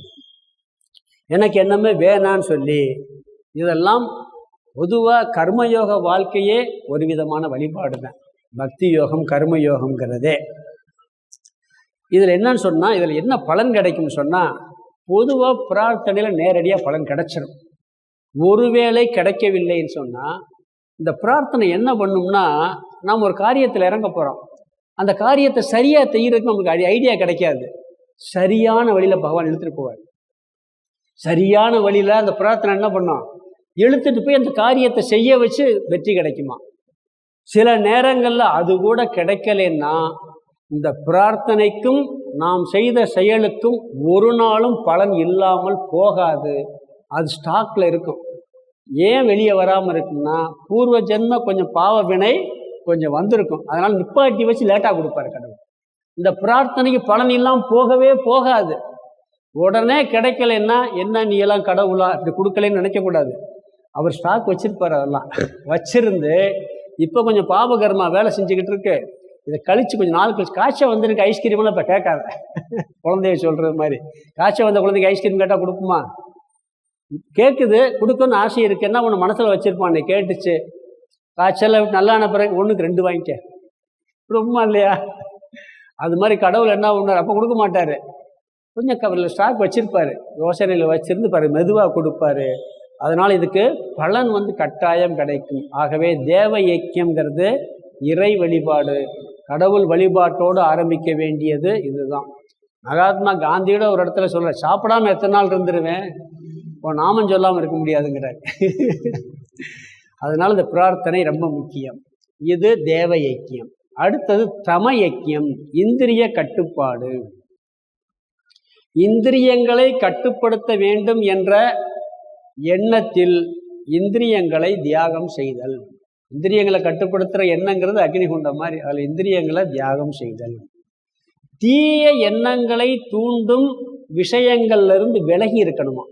எனக்கு என்னமே வேணான்னு சொல்லி, இதெல்லாம் பொதுவாக கர்மயோக வாழ்க்கையே ஒரு விதமான வழிபாடு தான். பக்தி யோகம் கர்மயோகம்ங்கிறதே. இதில் என்னன்னு சொன்னால், இதில் என்ன பலன் கிடைக்கும்னு சொன்னால், பொதுவாக பிரார்த்தனையில் நேரடியாக பலன் கிடைச்சிடும். ஒருவேளை கிடைக்கவில்லைன்னு சொன்னால், இந்த பிரார்த்தனை என்ன பண்ணும்னா, நாம் ஒரு காரியத்தில் இறங்க போகிறோம், அந்த காரியத்தை சரியாக செய்யறதுக்கு நமக்கு ஐடியா கிடைக்காது. சரியான வழியில் பகவான் இழுத்துட்டு போவார். சரியான வழியில் அந்த பிரார்த்தனை என்ன பண்ணோம், இழுத்துட்டு போய் அந்த காரியத்தை செய்ய வச்சு வெற்றி கிடைக்குமா. சில நேரங்களில் அது கூட கிடைக்கலன்னா, இந்த பிரார்த்தனைக்கும் நாம் செய்த செயலுக்கும் ஒரு நாளும் பலன் இல்லாமல் போகாது, அது ஸ்டாக்ல இருக்கும். ஏன் வெளியே வராமல் இருக்குன்னா, பூர்வ ஜென்ம கொஞ்சம் பாவ வினை கொஞ்சம் வந்திருக்கும், அதனால் நிப்பாட்டி வச்சு லேட்டாக கொடுப்பாரு கடவுள். இந்த பிரார்த்தனைக்கு பலன் இல்லாமல் போகவே போகாது. உடனே கிடைக்கலன்னா, என்ன நீ எல்லாம் கடவுளா இப்படி கொடுக்கலன்னு நினைக்கக்கூடாது. அவர் ஸ்டாக் வச்சிருப்பார், அதெல்லாம் வச்சிருந்து இப்போ கொஞ்சம் பாபகர்மா வேலை செஞ்சுக்கிட்டு இருக்கு, இதை கழிச்சு கொஞ்சம் நாள் கழிச்சு காய்ச்சல் வந்திருக்கு ஐஸ்கிரீம்லாம் இப்போ கேட்காத. குழந்தைய சொல்கிறது மாதிரி, காய்ச்சல் வந்த குழந்தைக்கு ஐஸ்கிரீம் கேட்டால் கொடுக்குமா? கேட்குது, கொடுக்கணும்னு ஆசை இருக்குன்னா உன்னை மனசில் வச்சுருப்பான், கேட்டுச்சு, காய்ச்சல் நல்லான பிறகு 1க்கு 2 வாங்கிக்க, கொடுக்குமா இல்லையா? அது மாதிரி கடவுள் என்ன பண்ணார், அப்போ கொடுக்க மாட்டார், கொஞ்சம் ஸ்டாக் வச்சுருப்பார், யோசனையில் வச்சுருந்து பாரு மெதுவாக கொடுப்பாரு. அதனால் இதுக்கு பலன் கட்டாயம் கிடைக்கும். ஆகவே தேவ ஐக்கியங்கிறது இறை வழிபாடு, கடவுள் வழிபாட்டோடு ஆரம்பிக்க வேண்டியது இதுதான். மகாத்மா காந்தியோட ஒரு இடத்துல சொல்ற, சாப்பிடாம எத்தனை நாள் இருந்துருவேன், இப்போ நாமம் சொல்லாமல் இருக்க முடியாதுங்கிறார். அதனால இந்த பிரார்த்தனை ரொம்ப முக்கியம். இது தேவ ஐக்கியம். அடுத்தது தம ஐக்கியம், இந்திரிய கட்டுப்பாடு. இந்திரியங்களை கட்டுப்படுத்த வேண்டும் என்ற எண்ணத்தில் இந்திரியங்களை தியாகம் செய்தல். இந்திரியங்களை கட்டுப்படுத்துகிற எண்ணங்கிறது அக்னிகுண்டம் மாதிரி, அதில் இந்திரியங்களை தியாகம் செய்தல். தீய எண்ணங்களை தூண்டும் விஷயங்கள்ல இருந்து விலகி இருக்கணுமா.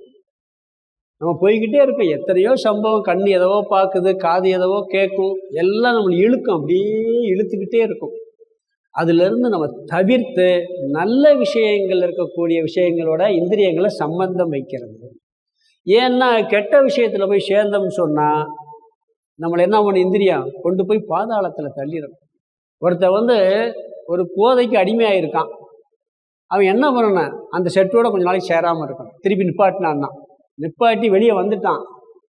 நம்ம போய்கிட்டே இருக்கோம். எத்தனையோ சம்பவம், கண் எதவோ பார்க்குது, காது எதவோ கேட்கும், எல்லாம் நம்மளை இழுக்கும், அப்படியே இழுத்துக்கிட்டே இருக்கும். அதிலிருந்து நம்ம தவிர்த்து நல்ல விஷயங்கள் இருக்கக்கூடிய விஷயங்களோட இந்திரியங்களை சம்பந்தம் வைக்கிறது. ஏன்னா கெட்ட விஷயத்தில் போய் சேர்ந்தோம்னு சொன்னால் நம்மளை என்ன பண்ண இந்திரியம் கொண்டு போய் பாதாளத்தில் தள்ளிடும். ஒருத்தர் ஒரு போதைக்கு அடிமையாக இருக்கான். அவன் என்ன பண்ணணும், அந்த செட்டோட கொஞ்சம் நாளைக்கு சேராமல் இருக்கான். திருப்பி நிப்பாட்டினான்னா நிப்பாட்டி வெளியே வந்துட்டான்.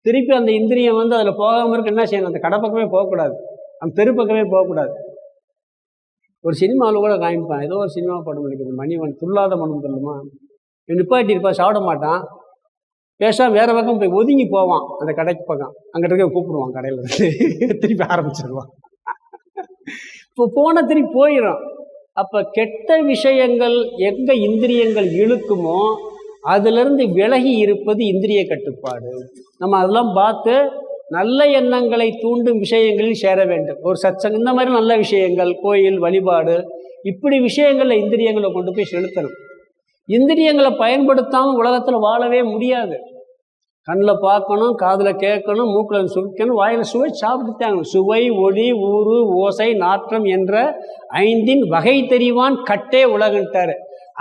திருப்பி அந்த இந்திரியம் அதில் போகாமல் இருக்கு என்ன செய்யணும், அந்த கடை பக்கமே போகக்கூடாது, அந்த தெரு பக்கமே போகக்கூடாது. ஒரு சினிமாவில் கூட காமிப்பான், ஏதோ ஒரு சினிமா படம் நினைக்கிறது, மணிவன் துள்ளாத மனம் சொல்லுமா, நிப்பாட்டி இருப்பான், சாப்பிட மாட்டான், பேசாமல் வேறு பக்கம் போய் ஒதுங்கி போவான். அந்த கடைக்கு பக்கம் அங்கிட்ட இருக்க கூப்பிடுவான், கடையில் திருப்பி ஆரம்பிச்சிடுவான். இப்போ போன திருப்பி போயிடும். அப்போ கெட்ட விஷயங்கள் எங்கே இந்திரியங்கள் இழுக்குமோ அதிலிருந்து விலகி இருப்பது இந்திரிய கட்டுப்பாடு. நம்ம அதெல்லாம் பார்த்து நல்ல எண்ணங்களை தூண்டும் விஷயங்களில் சேர வேண்டும். ஒரு சத்சங்கம், இந்த மாதிரி நல்ல விஷயங்கள், கோயில் வழிபாடு, இப்படி விஷயங்களில் இந்திரியங்களை கொண்டு போய் செலுத்தணும். இந்திரியங்களை பயன்படுத்தாமல் உலகத்தில் வாழவே முடியாது. கண்ணில் பார்க்கணும், காதில் கேட்கணும், மூக்கில் சுவைக்கணும், வாயில் சுவை சாப்பிட்டுட்டாங்க. சுவை, ஒளி, ஊறு, ஓசை, நாற்றம் என்ற 5 வகை தெரிவான் கட்டே உலகன்ட்டார்.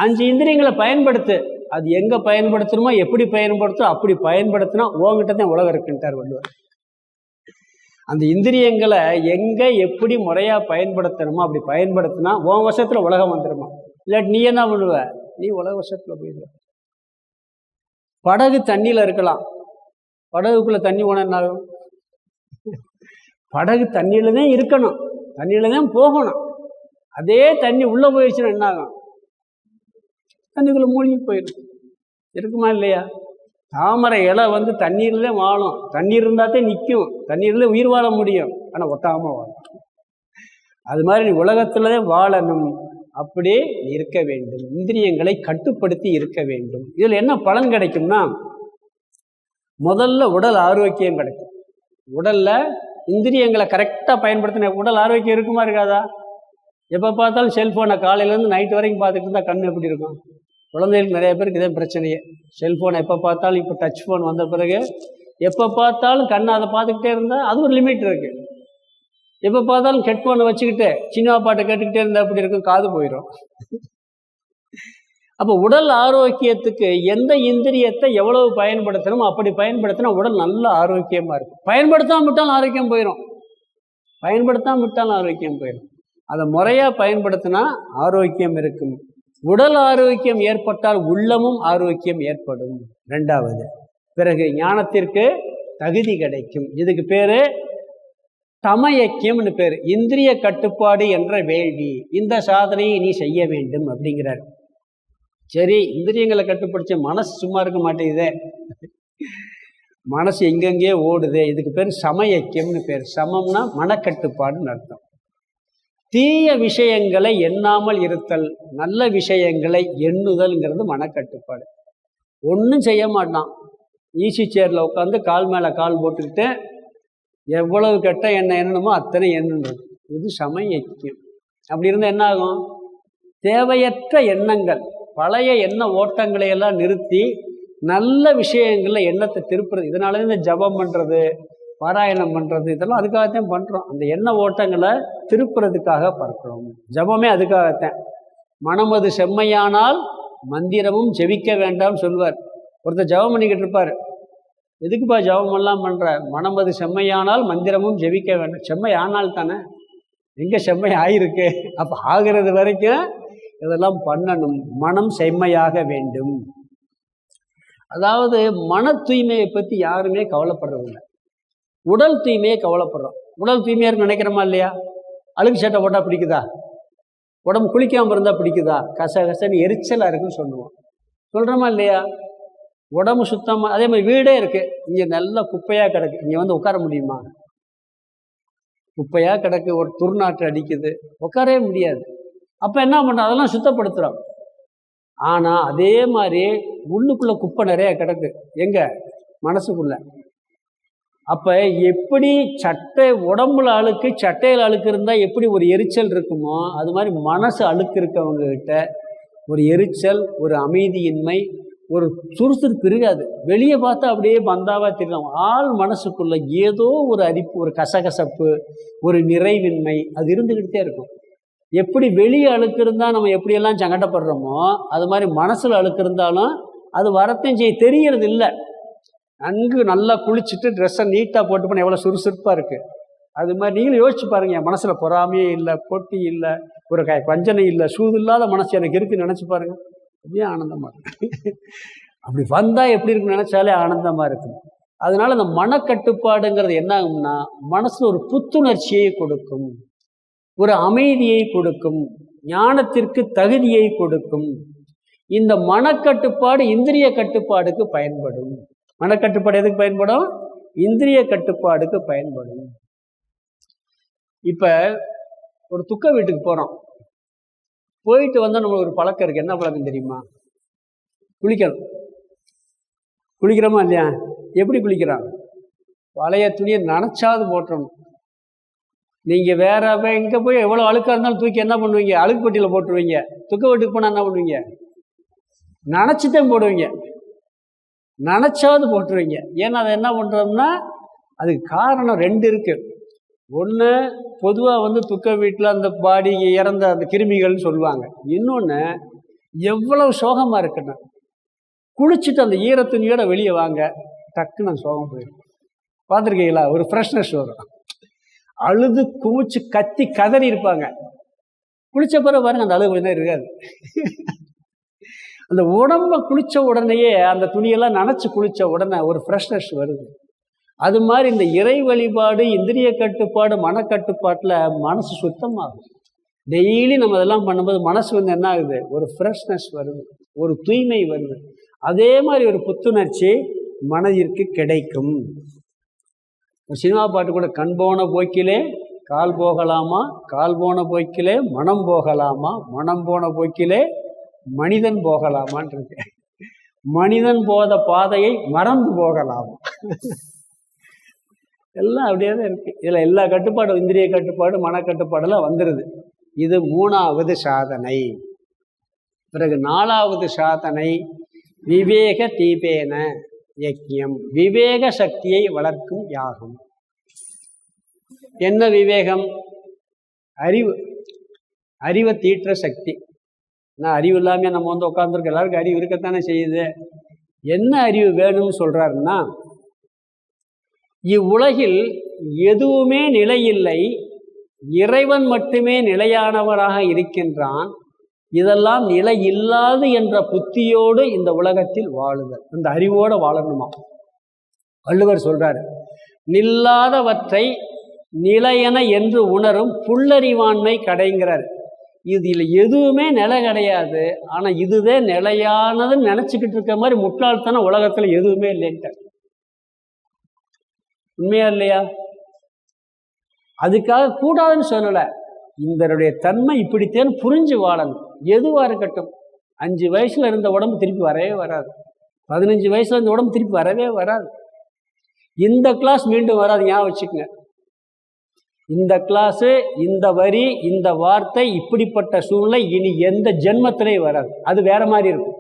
5 இந்திரியங்களை பயன்படுத்து. அது எங்கே பயன்படுத்தணுமோ, எப்படி பயன்படுத்தணும், அப்படி பயன்படுத்தினா உங்ககிட்ட தான் உலகம் இருக்குன்ட்டார் வள்ளுவர். அந்த இந்திரியங்களை எங்கே எப்படி முறையாக பயன்படுத்தணுமோ அப்படி பயன்படுத்தினா உன் வசத்தில் உலகம் வந்துடுமா. இல்லாட்டி நீ என்ன பண்ணுவ, நீ உலக வசத்தில் போயிடுவ. படகு தண்ணியில் இருக்கலாம், படகுக்குள்ளே தண்ணி போனால் என்ன ஆகும்? படகு தண்ணியில் தான் இருக்கணும், தண்ணியில் தான் போகணும். அதே தண்ணி உள்ளே போயிடுச்சுன்னா என்ன ஆகும்? தண்ணிக்குள்ளே மூழ்கி போயிடும். இருக்குமா இல்லையா? தாமரை இலை தண்ணீரில் தான் வாழும், தண்ணீர் இருந்தால் தான் நிற்கும், தண்ணீரில் உயிர் வாழ முடியும், ஆனால் ஒட்டாமல் வாழும். அது மாதிரி நீ உலகத்தில் தான் வாழணும், அப்படி இருக்க வேண்டும். இந்திரியங்களை கட்டுப்படுத்தி இருக்க வேண்டும். இதில் என்ன பலன் கிடைக்கும்னா, முதல்ல உடல் ஆரோக்கியம் கிடைக்கும். உடலில் இந்திரியங்களை கரெக்டாக பயன்படுத்தின உடல் ஆரோக்கியம் இருக்குமா இருக்காதா? எப்போ பார்த்தாலும் செல்ஃபோனை காலையிலேருந்து நைட்டு வரைக்கும் பார்த்துட்டு இருந்தால் கண் எப்படி இருக்கும்? குழந்தைகளுக்கு நிறைய பேருக்கு இதே பிரச்சனையே. செல்ஃபோனை எப்போ பார்த்தாலும், இப்போ டச் ஃபோன் வந்த பிறகு எப்போ பார்த்தாலும் கண்ணை அதை பார்த்துக்கிட்டே இருந்தால் அது ஒரு லிமிட் இருக்குது. எப்போ பார்த்தாலும் ஹெட்ஃபோனை வச்சுக்கிட்டு சினிமா பாட்டை கேட்டுக்கிட்டே இருந்தால் அப்படி இருக்கும், காது போயிடும். அப்போ உடல் ஆரோக்கியத்துக்கு எந்த இந்திரியத்தை எவ்வளவு பயன்படுத்தணுமோ அப்படி பயன்படுத்தினா உடல் நல்ல ஆரோக்கியமாக இருக்கும். பயன்படுத்தாமல் விட்டாலும் ஆரோக்கியம் போயிடும், பயன்படுத்தாமல் விட்டாலும் ஆரோக்கியம் போயிடும். அதை முறையாக பயன்படுத்தினா ஆரோக்கியம் இருக்கும். உடல் ஆரோக்கியம் ஏற்பட்டால் உள்ளமும் ஆரோக்கியம் ஏற்படும். 2வது, பிறகு ஞானத்திற்கு தகுதி கிடைக்கும். இதுக்கு பேர் தமயக்கியம்னு பேர். இந்திரிய கட்டுப்பாடு என்ற வேள்வி, இந்த சாதனையை நீ செய்ய வேண்டும் அப்படிங்கிறார். சரி, இந்திரியங்களை கட்டுப்படுத்த மனசு சும்மா இருக்க மாட்டேங்குதே, மனசு எங்கெங்கே ஓடுதே, இதுக்கு பேர் சமயக்கியம்னு பேர். சமம்னா மனக்கட்டுப்பாடுன்னு அர்த்தம். தீய விஷயங்களை எண்ணாமல் இருத்தல், நல்ல விஷயங்களை எண்ணுதல்ங்கிறது மனக்கட்டுப்பாடு. ஒன்றும் செய்ய மாட்டான், ஈஸி சேரில் உட்காந்து கால் மேலே கால் போட்டுக்கிட்டு எவ்வளவு கெட்ட எண்ணம் எண்ணணுமோ அத்தனை எண்ணணும். இது சமயக்கியம். அப்படி இருந்தால் என்ன ஆகும்? தேவையற்ற எண்ணங்கள், பழைய எண்ண ஓட்டங்களை எல்லாம் நிறுத்தி நல்ல விஷயங்களில் எண்ணத்தை திருப்புறது. இதனால இந்த ஜபம் பண்ணுறது, பாராயணம் பண்ணுறது, இதெல்லாம் அதுக்காகத்தான் பண்ணுறோம். அந்த எண்ண ஓட்டங்களை திருப்புறதுக்காக பார்க்குறோம். ஜபமே அதுக்காகத்தான். மனமது செம்மையானால் மந்திரமும் ஜெபிக்க வேண்டாம் சொல்வார். ஒருத்தர் ஜபம் பண்ணிக்கிட்டு இருப்பார், எதுக்குப்பா ஜபம் எல்லாம் பண்ணுற? மனமது செம்மையானால் மந்திரமும் ஜெபிக்க வேண்டாம். செம்மை ஆனால் தானே, எங்கே செம்மை ஆயிருக்கு? அப்போ ஆகிறது வரைக்கும் இதெல்லாம் பண்ணணும். மனம் செம்மையாக வேண்டும். அதாவது மன தூய்மையை பற்றி யாருமே கவலைப்படுறதில்லை, உடல் தூய்மையை கவலைப்படுறோம். உடல் தூய்மையாக நினைக்கிறோமா இல்லையா? அழுக்கு சட்டை போட்டால் பிடிக்குதா? உடம்பு குளிக்காமல் இருந்தால் பிடிக்குதா? கசன்னு எரிச்சலாக இருக்குன்னு சொல்லுவோம், சொல்கிறோமா இல்லையா? உடம்பு சுத்தமாக. அதே மாதிரி வீடே இருக்குது, இங்கே நல்லா குப்பையாக கிடக்கு, இங்கே உட்கார முடியுமா? குப்பையாக கிடக்கு, ஒரு துர்நாற்று அடிக்குது, உட்காரவே முடியாது. அப்போ என்ன பண்ணுறோம்? அதெல்லாம் சுத்தப்படுத்துகிறோம். ஆனால் அதே மாதிரி உள்ளுக்குள்ளே குப்பை நிறைய கிடக்கு, எங்கே? மனசுக்குள்ளே. அப்போ எப்படி சட்டை உடம்புல அழுக்கு, சட்டையில் அழுக்கு இருந்தால் எப்படி ஒரு எரிச்சல் இருக்குமோ, அது மாதிரி மனசு அழுக்கு இருக்கவங்ககிட்ட ஒரு எரிச்சல், ஒரு அமைதியின்மை, ஒரு சுறுசுறுப்பு இருக்காது. வெளியே பார்த்தா அப்படியே பந்தாவா தெரியலாம். ஆள் மனசுக்குள்ள ஏதோ ஒரு அரிப்பு, ஒரு கசகசப்பு, ஒரு நிறைவின்மை அது இருந்துக்கிட்டே இருக்கும். எப்படி வெளியே அழுக்கு இருந்தால் நம்ம எப்படியெல்லாம் சங்கடப்படுறோமோ அது மாதிரி மனசில் அழுக்கு இருந்தாலும் அது வரத்தையும் செய்ய தெரியறது இல்லை. நன்கு நல்லா குளிச்சுட்டு ட்ரெஸ்ஸை நீட்டாக போட்டு போனால் எவ்வளோ சுறுசுறுப்பாக இருக்குது. அது மாதிரி நீங்களும் யோசிச்சு பாருங்க. என் மனசில் பொறாமையே இல்லை, போட்டி இல்லை, ஒரு வஞ்சனை இல்லை, சூது இல்லாத மனசு எனக்கு இருக்குன்னு நினச்சி பாருங்க. அப்படியே ஆனந்தமாக இருக்கு. அப்படி வந்தால் எப்படி இருக்குன்னு நினச்சாலே ஆனந்தமாக இருக்கும். அதனால இந்த மனக்கட்டுப்பாடுங்கிறது என்ன ஆகும்னா மனசில் ஒரு புத்துணர்ச்சியை கொடுக்கும், ஒரு அமைதியை கொடுக்கும், ஞானத்திற்கு தகுதியை கொடுக்கும். இந்த மனக்கட்டுப்பாடு இந்திரிய கட்டுப்பாடுக்கு பயன்படும். மனக்கட்டுப்பாடு எதுக்கு பயன்படும்? இந்திரிய கட்டுப்பாடுக்கு பயன்படும். இப்ப ஒரு துக்க வீட்டுக்கு போறோம். போயிட்டு வந்தா நம்மளுக்கு ஒரு பழக்கம் இருக்கு. என்ன பழக்கம் தெரியுமா? குளிக்கணும். குளிக்கிறோமா இல்லையா? எப்படி குளிக்கிறாங்க? பழைய துணியை நனைச்சாவது போட்டுறணும். நீங்க வேற எங்க போய் எவ்வளவு அழுக்கா இருந்தாலும் தூக்கி என்ன பண்ணுவீங்க? அழுக்கு பெட்டியில போட்டுருவீங்க. துக்க வீட்டுக்கு போனா என்ன பண்ணுவீங்க? நனைச்சுதான் போடுவீங்க. நனைச்சாவது போட்டுருவீங்க. ஏன்னா அதை என்ன பண்றோம்னா அதுக்கு காரணம் ரெண்டு இருக்கு. ஒன்று, பொதுவாக துக்க வீட்டில் அந்த பாடி இறந்த அந்த கிருமிகள்னு சொல்லுவாங்க. இன்னொன்று, எவ்வளவு சோகமாக இருக்குன்னு குளிச்சுட்டு அந்த ஈரத்துணியோட வெளியே வாங்க, டக்குன்னு அந்த சோகம் போயிடும். பார்த்துருக்கீங்களா? ஒரு ஃப்ரெஷ்னஸ் வரும். அழுது குமிச்சு கத்தி கதறி இருப்பாங்க. குளிச்ச பிறகு பாருங்க அந்த அழுகு கொஞ்சம் இருக்காது. அந்த உடம்ப குளிச்ச உடனேயே அந்த துணியெல்லாம் நனைச்சு குளிச்ச உடனே ஒரு ஃப்ரெஷ்னஸ் வருது. அது மாதிரி இந்த இறை வழிபாடு, இந்திரிய கட்டுப்பாடு, மனக்கட்டுப்பாட்டில் மனசு சுத்தமாகும். டெய்லி நம்ம இதெல்லாம் பண்ணும்போது மனசு என்ன ஆகுது? ஒரு ஃப்ரெஷ்னஸ் வருது, ஒரு தூய்மை வருது. அதே மாதிரி ஒரு புத்துணர்ச்சி மனதிற்கு கிடைக்கும். ஒரு சினிமா பாட்டு கூட, கண் போன போக்கிலே கால் போகலாமா, கால் போன போக்கிலே மனம் போகலாமா, மனம் போன போக்கிலே மனிதன் போகலாமான் இருக்கு. மனிதன் போத பாதையை மறந்து போகலாமா. எல்லாம் அப்படியே தான் இருக்கு. இதில் எல்லா கட்டுப்பாடும், இந்திரிய கட்டுப்பாடு, மனக்கட்டுப்பாடெல்லாம் வந்துடுது. இது 3வது சாதனை. பிறகு 4வது சாதனை விவேக தீபேன யக்ஞம், விவேக சக்தியை வளர்க்கும் யாகம். என்ன விவேகம்? அறிவு. அறிவை தீட்டுற சக்தி. நான் அறிவு இல்லாமல் நம்ம உட்காந்துருக்க எல்லாருக்கும் அறிவு இருக்கத்தானே செய்யுது. என்ன அறிவு வேணும்னு சொல்றாருன்னா, இவ்வுலகில் எதுவுமே நிலையில்லை, இறைவன் மட்டுமே நிலையானவராக இருக்கின்றான். இதெல்லாம் நிலை இல்லாது என்ற புத்தியோடு இந்த உலகத்தில் வாழுதல், இந்த அறிவோடு வாழணுமா. வள்ளுவர் சொல்றாரு, நில்லாதவற்றை நிலையென என்று உணரும் புல்லறிவாண்மை கடைங்கிறார். இதில் எதுவுமே நிலை கிடையாது, ஆனால் இதுவே நிலையானதுன்னு நினச்சிக்கிட்டு இருக்க மாதிரி முட்டாள்தான உலகத்தில் எதுவுமே இல்லைன்ட்டார். உண்மையா இல்லையா? அதுக்காக கூடாதுன்னு சொல்லலை. இதனுடைய தன்மை இப்படித்தேன்னு புரிஞ்சு வாழணும். எதுவாக இருக்கட்டும். 5 வயசுல இருந்த உடம்பு திருப்பி வரவே வராது. 15 வயசுல இருந்த உடம்பு திருப்பி வரவே வராது. இந்த கிளாஸ் மீண்டும் வராது, ஞாபகம் வச்சுக்கோங்க. இந்த கிளாஸு, இந்த வரி, இந்த வார்த்தை, இப்படிப்பட்ட சூழ்நிலை இனி எந்த ஜென்மத்திலேயே வராது. அது வேற மாதிரி இருக்கும்.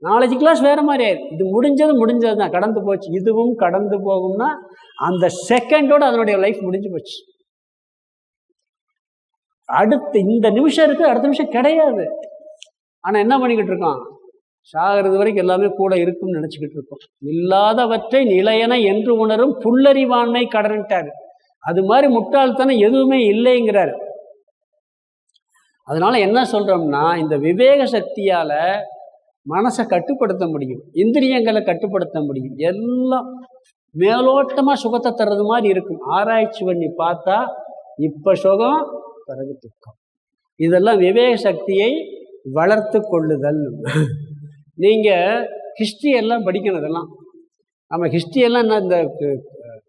நாலேஜ் கிளாஸ் வேற மாதிரி ஆயிடும். இது முடிஞ்சது தான், கடந்து போச்சு. இதுவும் கடந்து போகும்னா அந்த செகண்டோட அதனுடைய லைஃப் முடிஞ்சு போச்சு. அடுத்து இந்த நிமிஷம் இருக்கு, அடுத்த நிமிஷம் கிடையாது. ஆனால் என்ன பண்ணிக்கிட்டு இருக்கோம்? சாகிறது வரைக்கும் எல்லாமே கூட இருக்கும்னு நினச்சிக்கிட்டு இருக்கோம். இல்லாதவற்றை நிலையென என்று உணரும் புல்லறிவாண்மை கடன்ட்டாரு. அது மாதிரி முட்டாள்தனம் எதுவுமே இல்லைங்கிறார். அதனால என்ன சொல்றோம்னா, இந்த விவேக சக்தியால மனசை கட்டுப்படுத்த முடியும், இந்திரியங்களை கட்டுப்படுத்த முடியும். எல்லாம் மேலோட்டமா சுகத்தை தர்றது மாதிரி இருக்கும். ஆராய்ச்சி பண்ணி பார்த்தா இப்ப சுகம், பிறகு துக்கம். இதெல்லாம் விவேக சக்தியை வளர்த்து கொள்ளுதல். நீங்க ஹிஸ்ட்ரி எல்லாம் படிக்கணும். இதெல்லாம் நம்ம ஹிஸ்ட்ரி எல்லாம் என்ன, இந்த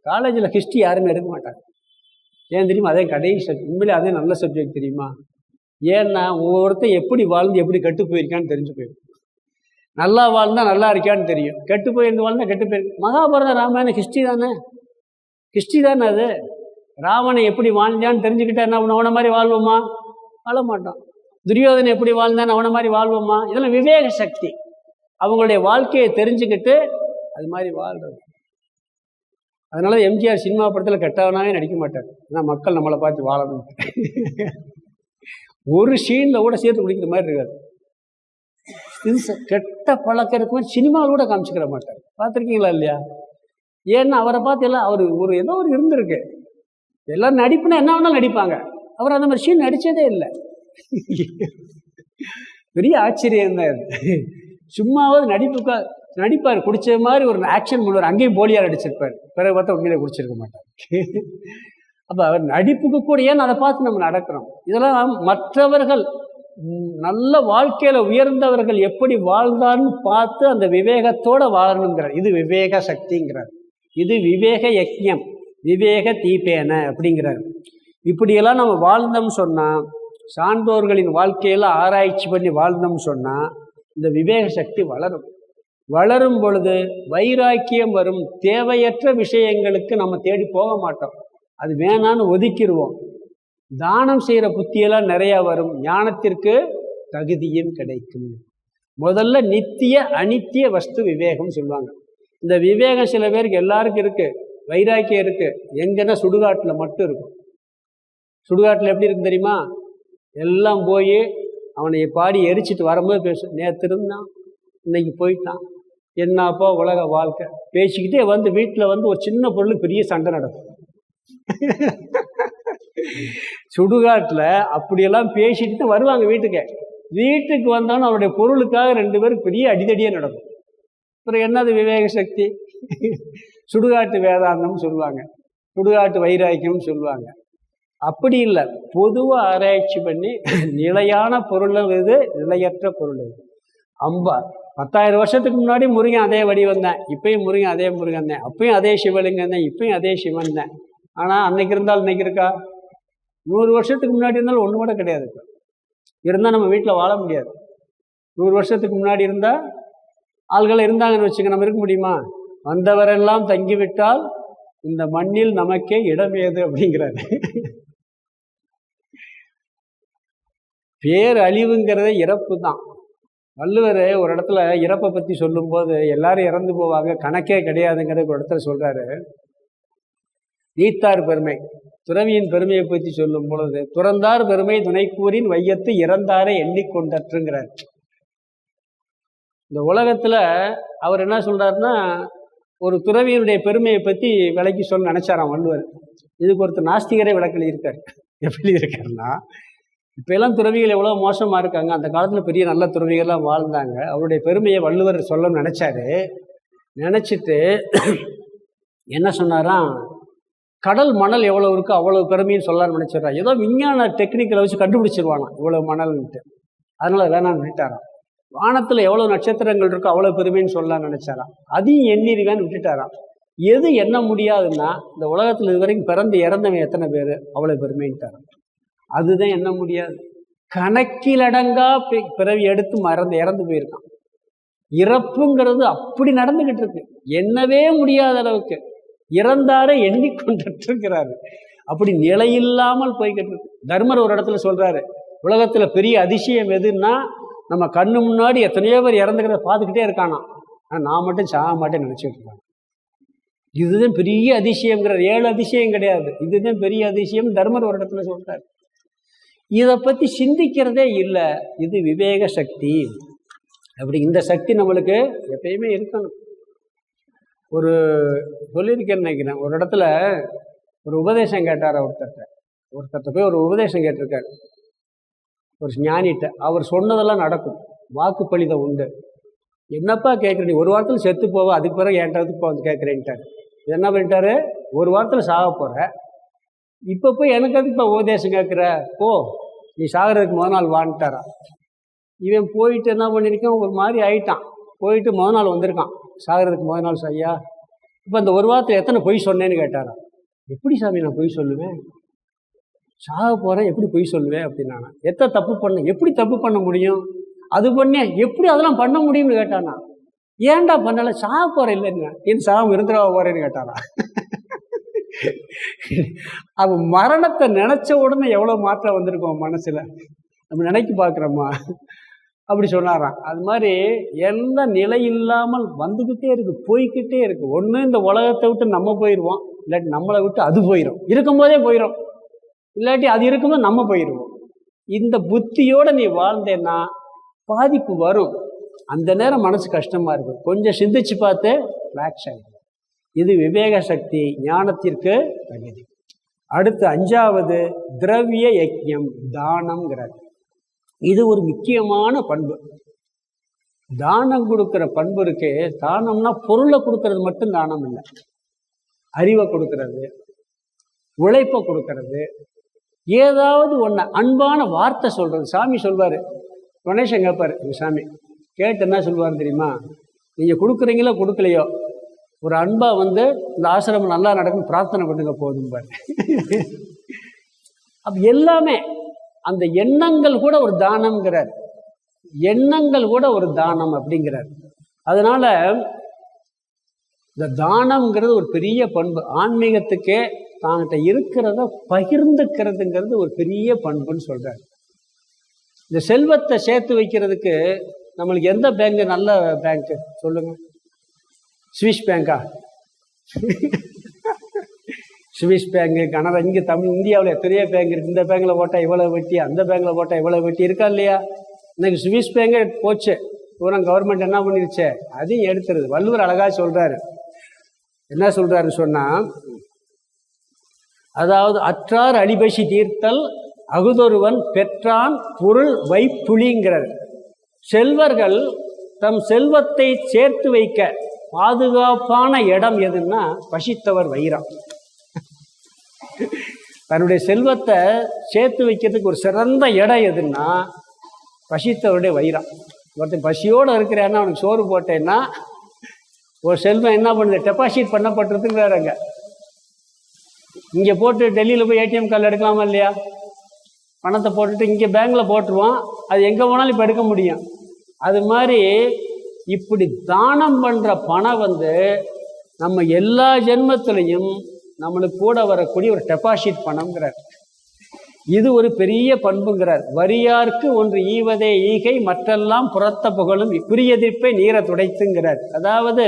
காலேஜில் ஹிஸ்ட்ரி யாருமே எடுக்க மாட்டாங்க. ஏன் தெரியுமா? அதே கடைசி சப்ஜெக்ட். உண்மையிலே அதே நல்ல சப்ஜெக்ட் தெரியுமா? ஏன்னா ஒவ்வொருத்தர் எப்படி வாழ்ந்து எப்படி கெட்டு போயிருக்கான்னு தெரிஞ்சு போயிடும். நல்லா வாழ்ந்தா நல்லா இருக்கான்னு தெரியும், கெட்டு போயிருந்து வாழ்ந்தா கெட்டு போயிருக்கு. மகாபாரத ராமாயணம் ஹிஸ்ட்ரி தானே, ஹிஸ்ட்ரி தானே அது. ராவணன் எப்படி வாழ்ந்தான்னு தெரிஞ்சுக்கிட்டா என்ன பண்ண, அவனை மாதிரி வாழ்வோமா? வாழ மாட்டோம். துரியோதனை எப்படி வாழ்ந்தான்னு அவனை மாதிரி வாழ்வோமா? இதெல்லாம் விவேக சக்தி. அவங்களுடைய வாழ்க்கையை தெரிஞ்சுக்கிட்டு அது மாதிரி வாழ்றது. அதனால எம்ஜிஆர் சினிமா படத்தில் கெட்டவனாவே நடிக்க மாட்டார். ஏன்னா மக்கள் நம்மளை பார்த்து வாழணும். ஒரு சீனில் கூட சேர்த்து குடிக்கிற மாதிரி இருக்காது. கெட்ட பழக்கம் இருக்கும்போது சினிமாவில் கூட காமிச்சிக்கிற மாட்டார். பார்த்துருக்கீங்களா இல்லையா? ஏன்னா அவரை பார்த்து எல்லாம் அவர் ஏதோ ஒரு இருந்திருக்கு. எல்லோரும் நடிப்புனா என்ன வேணாலும் நடிப்பாங்க. அவர் அந்த மாதிரி சீன் நடித்ததே இல்லை. பெரிய ஆச்சரியம் தான் அது. சும்மாவது நடிப்பார். குடிச்ச மாதிரி ஒரு ஆக்ஷன் பண்ணுவார். அங்கேயும் போலியார் அடிச்சிருப்பார். பிறகு பார்த்தா உண்மையிலே குடிச்சிருக்க மாட்டார். அப்போ அவர் நடிப்புக்கு கூட ஏன் அதை பார்த்து நம்ம நடக்கிறோம். இதெல்லாம் மற்றவர்கள் நல்ல வாழ்க்கையில் உயர்ந்தவர்கள் எப்படி வாழ்ந்தான்னு பார்த்து அந்த விவேகத்தோடு வாழணுங்கிறார். இது விவேக சக்திங்கிறார். இது விவேக யஜ்ஞம், விவேக தீபேன அப்படிங்கிறார். இப்படியெல்லாம் நம்ம வாழ்ந்தோம்னு சொன்னால், சான்றோர்களின் வாழ்க்கையெல்லாம் ஆராய்ச்சி பண்ணி வாழ்ந்தோம்னு சொன்னால் இந்த விவேக சக்தி வளரும். வளரும் பொழுது வைராக்கியம் வரும். தேவையற்ற விஷயங்களுக்கு நம்ம தேடி போக மாட்டோம். அது வேணான்னு ஒதுக்கிடுவோம். தானம் செய்கிற புத்தியெல்லாம் நிறையா வரும். ஞானத்திற்கு தகுதியும் கிடைக்கும். முதல்ல நித்திய அனித்திய வஸ்து விவேகம் சொல்லுவாங்க. இந்த விவேகம் சில பேருக்கு எல்லாருக்கும் இருக்குது. வைராக்கியம் இருக்குது. எங்கன்னா சுடுகாட்டில் மட்டும் இருக்கும். சுடுகாட்டில் எப்படி இருக்கு தெரியுமா? எல்லாம் போய் அவனை பாடி எரிச்சிட்டு வரும்போது பேசும், நேற்று இருந்தான், இன்னைக்கு போயிட்டான், என்னப்பா உலக வாழ்க்கை பேசிக்கிட்டே வந்து வீட்டில் வந்து ஒரு சின்ன பொருள் பெரிய சண்டை நடக்கும். சுடுகாட்டில் அப்படியெல்லாம் பேசிட்டு வருவாங்க வீட்டுக்கு. வீட்டுக்கு வந்தாலும் அவருடைய பொருளுக்காக 2 பேருக்கு பெரிய அடிதடியாக நடக்கும். அப்புறம் என்னது விவேக சக்தி? சுடுகாட்டு வேதாந்தம்னு சொல்லுவாங்க, சுடுகாட்டு வைராக்கியம்னு சொல்லுவாங்க. அப்படி இல்லை. பொதுவாக ஆராய்ச்சி பண்ணி நிலையான பொருள் இது, நிலையற்ற பொருள் இது. 10,000 வருஷத்துக்கு முன்னாடி முருகன் அதே வடிவம் தான், இப்பயும் முருகன் அதே முருகன் தான், அப்பயும் அதே சிவலிங்கம் தான், இப்பயும் அதே சிவன் தான். ஆனால் அன்னைக்கு இருந்தால் இன்னைக்கு இருக்கா? 100 வருஷத்துக்கு முன்னாடி இருந்தாலும் ஒன்று கூட கிடையாது. இருந்தால் நம்ம வீட்டில் வாழ முடியாது. 100 வருஷத்துக்கு முன்னாடி இருந்தால் ஆள்கள் இருந்தாங்கன்னு வச்சுக்க, நம்ம இருக்க முடியுமா? வந்தவரெல்லாம் தங்கிவிட்டால் இந்த மண்ணில் நமக்கே இடமேது அப்படிங்கிறாரு. பேரழிவுங்கிறதே இறப்பு தான். வள்ளுவர் ஒரு இடத்துல இறப்பை பற்றி சொல்லும்போது எல்லாரும் இறந்து போவாங்க, கணக்கே கிடையாதுங்கிறத ஒரு இடத்துல சொல்கிறாரு. நீத்தார் பெருமை, துறவியின் பெருமையை பற்றி சொல்லும் பொழுது, துறந்தார் பெருமை துணைக்கூறின் வையத்து இறந்தாரை எண்ணிக்கொண்டற்றுங்கிறார். இந்த உலகத்தில் அவர் என்ன சொல்கிறாருன்னா, ஒரு துறவியினுடைய பெருமையை பற்றி விளக்கி சொல்ல நினச்சாராம் வள்ளுவர். இதுக்கு ஒருத்தர் நாஸ்திகரே விளக்கல் இருக்கார். எப்படி இருக்காருன்னா, இப்போ எல்லாம் துறவிகள் எவ்வளோ மோசமாக இருக்காங்க, அந்த காலத்தில் பெரிய நல்ல துறவிகள்லாம் வாழ்ந்தாங்க. அவருடைய பெருமையை வள்ளுவர் சொல்ல நினச்சாரு. நினச்சிட்டு என்ன சொன்னாராம், கடல் மணல் எவ்வளோ இருக்கோ அவ்வளோ பெருமைன்னு சொல்லலாம்னு நினச்சிட்றான். ஏதோ விஞ்ஞான டெக்னிக்கலை வச்சு கண்டுபிடிச்சிருவானா இவ்வளோ மணல்ன்ட்டு. அதனால் வேணான்னு விட்டுட்டாராம். வானத்தில் எவ்வளோ நட்சத்திரங்கள் இருக்கோ அவ்வளோ பெருமைன்னு சொல்லலாம்னு நினச்சாராம். அதையும் எண்ணிருவேன்னு விட்டுட்டாராம். எது எண்ண முடியாதுன்னா, இந்த உலகத்தில் இது வரைக்கும் பிறந்து இறந்தவன் எத்தனை பேர், அவ்வளோ பெருமைன்ட்டாராம். அதுதான் எண்ண முடியாது. கணக்கிலடங்கா பிறவி எடுத்து இறந்து போயிருக்கான். இறப்புங்கிறது அப்படி நடந்துகிட்டு இருக்கு, எண்ணவே முடியாத அளவுக்கு. இறந்தாரை எண்ணிக்கொண்டிருக்கிறாரு. அப்படி நிலையில்லாமல் போய்கிட்டு இருக்கு. தர்மர் ஒரு இடத்துல சொல்றாரு, உலகத்துல பெரிய அதிசயம் எதுன்னா, நம்ம கண்ணு முன்னாடி எத்தனையோ பேர் இறந்துக்கிறத பார்த்துக்கிட்டே இருக்கானா, நான் மட்டும் சாக மாட்டேன்னு நினைச்சிட்டு இருக்காங்க. இதுதான் பெரிய அதிசயங்கிறார். 7 அதிசயம் கிடையாது, இதுதான் பெரிய அதிசயம் தர்மர் ஒரு இடத்துல சொல்றாரு. இதை பற்றி சிந்திக்கிறதே இல்லை. இது விவேக சக்தி. அப்படி இந்த சக்தி நம்மளுக்கு எப்பயுமே இருக்கணும். ஒரு சொல்லியிருக்கேன்னு நினைக்கிறேன், ஒரு இடத்துல ஒரு உபதேசம் கேட்டார். ஒருத்தர்கிட்ட போய் ஒரு உபதேசம் கேட்டிருக்காரு ஒரு ஞானிகிட்ட. அவர் சொன்னதெல்லாம் நடக்கும், வாக்குப்பளிதம் உண்டு. என்னப்பா கேட்குறீ, ஒரு வாரத்தில் செத்து போவ, அதுக்கு பிறகு என்கிட்ட வந்து கேட்குறேன்ட்டார். என்ன பண்ணிட்டாரு, ஒரு வாரத்தில் சாக போகிற, இப்போ போய் எனக்கு அதுக்கு இப்போ உபதேசம் கேட்குற, போ நீ சாகிறதுக்கு முதல் நாள் வான்ட்டாரா. இவன் போயிட்டு என்ன பண்ணியிருக்கான், ஒரு மாதிரி ஆயிட்டான். போயிட்டு முதல் நாள் வந்திருக்கான், சாகிறதுக்கு முதல் நாள். ஐயா, இப்போ இந்த ஒரு வாரத்தில் எத்தனை பொய் சொன்னேன்னு கேட்டாரா. எப்படி சாமி நான் பொய் சொல்லுவேன், சாக போகிறேன், எப்படி பொய் சொல்லுவேன் அப்படின்னா. எத்தனை தப்பு பண்ண, எப்படி தப்பு பண்ண முடியும், அது பண்ண எப்படி அதெல்லாம் பண்ண முடியும்னு கேட்டானா. ஏன்டா பண்ணலை, சாக போகிறேன் இல்லைங்க, ஏன் சாகம் இருந்துடா போகிறேன்னு கேட்டானா. அவன் மரணத்தை நினைச்ச உடனே எவ்வளோ மாற்றம் வந்திருக்கோம் மனசுல, நம்ம நினைக்க பார்க்குறோமா. அப்படி சொன்னாராம். அது மாதிரி எல்லாம் நிலை இல்லாமல் வந்துக்கிட்டே இருக்கு, போய்கிட்டே இருக்கு. ஒன்று இந்த உலகத்தை விட்டு நம்ம போயிடுவோம், இல்லாட்டி நம்மளை விட்டு அது போயிடும், இருக்கும்போதே போயிடும், இல்லாட்டி அது இருக்கும்போது நம்ம போயிடுவோம். இந்த புத்தியோடு நீ வாழ்ந்தேன்னா பாதிப்பு வரும். அந்த நேரம் மனசு கஷ்டமாக இருக்கும். கொஞ்சம் சிந்திச்சு பார்த்து ஆக்ஷன். இது விவேக சக்தி, ஞானத்திற்கு தகுதி. அடுத்து 5வது திரவிய யஜ்ஞம், தானம்ங்கிறார். இது ஒரு முக்கியமான பண்பு. தானம் கொடுக்குற பண்பு இருக்கே. தானம்னா பொருளை கொடுக்கறது மட்டும் தானம் இல்லை, அறிவை கொடுக்கறது, உழைப்பை கொடுக்கறது, ஏதாவது ஒன்று அன்பான வார்த்தை சொல்றது. சாமி சொல்வார், கணேசன் கேட்பார், சாமி கேட்டு என்ன சொல்லுவார் தெரியுமா? நீங்கள் கொடுக்குறீங்களோ கொடுக்கலையோ, ஒரு அன்பா வந்து இந்த ஆசிரமம் நல்லா நடக்கும் பிரார்த்தனை பண்ணுங்க போதும் பாரு. அப்ப எல்லாமே அந்த எண்ணங்கள் கூட ஒரு தானம்ங்கிறார். எண்ணங்கள் கூட ஒரு தானம் அப்படிங்கிறார். அதனால இந்த தானம்ங்கிறது ஒரு பெரிய பண்பு. ஆன்மீகத்துக்கே தாங்கிட்ட இருக்கிறத பகிர்ந்துக்கிறதுங்கிறது ஒரு பெரிய பண்புன்னு சொல்றாரு. இந்த செல்வத்தை சேர்த்து வைக்கிறதுக்கு நம்மளுக்கு எந்த பேங்க் நல்ல பேங்க் சொல்லுங்க? சுவிஸ் பேங்கா? சுவிஸ் பேங்கு, கனடா, இங்கே இந்தியாவில் எத்தனையோ பேங்க் இருக்குது. இந்த பேங்கில் போட்டால் இவ்வளோ வட்டி, அந்த பேங்கில் போட்டால் இவ்வளோ வட்டி இருக்கா இல்லையா? இன்னைக்கு சுவிஸ் பேங்கே போச்சு, பூரா கவர்மெண்ட் என்ன பண்ணிருச்சு, அதையும் எடுத்துருது. வள்ளுவர் அழகாக சொல்கிறாரு. என்ன சொல்கிறாருன்னு சொன்னால், அதாவது அற்றார் அடிபசி தீர்த்தல் அகுதொருவன் பெற்றான் பொருள் வைப்புலிங்கிறார். செல்வர்கள் தம் செல்வத்தை சேர்த்து வைக்க பாதுகாப்பான இடம் எதுன்னா பசித்தவர் வயிறாம். தன்னுடைய செல்வத்தை சேர்த்து வைக்கிறதுக்கு ஒரு சிறந்த இடம் எதுன்னா பசித்தவருடைய வயிறாம். ஒருத்தன் பசியோடு இருக்கிறான்னா அவனுக்கு சோறு போட்டேன்னா ஒரு செல்வம் என்ன பண்ணுது, டெபாசிட் பண்ணப்பட்டிருக்குங்கிறாருங்க. இங்கே போட்டு டெல்லியில் போய் ஏடிஎம் கார்டு எடுக்கலாமா இல்லையா? பணத்தை போட்டுட்டு இங்கே பேங்கில் போட்டுருவான், அது எங்கே போனாலும் இப்போ எடுக்க முடியும். அது மாதிரி இப்படி தானம் பண்ணுற பணம் வந்து நம்ம எல்லா ஜென்மத்திலையும் நம்மளுக்கு கூட வரக்கூடிய ஒரு டெபாசிட் பணம்ங்கிறார். இது ஒரு பெரிய பண்புங்கிறார். வரியார்க்கு ஒன்று ஈவதே ஈகை, மற்றெல்லாம் புறத்த புகழும் குறியெதிர்ப்பை நீரை துடைத்துங்கிறார். அதாவது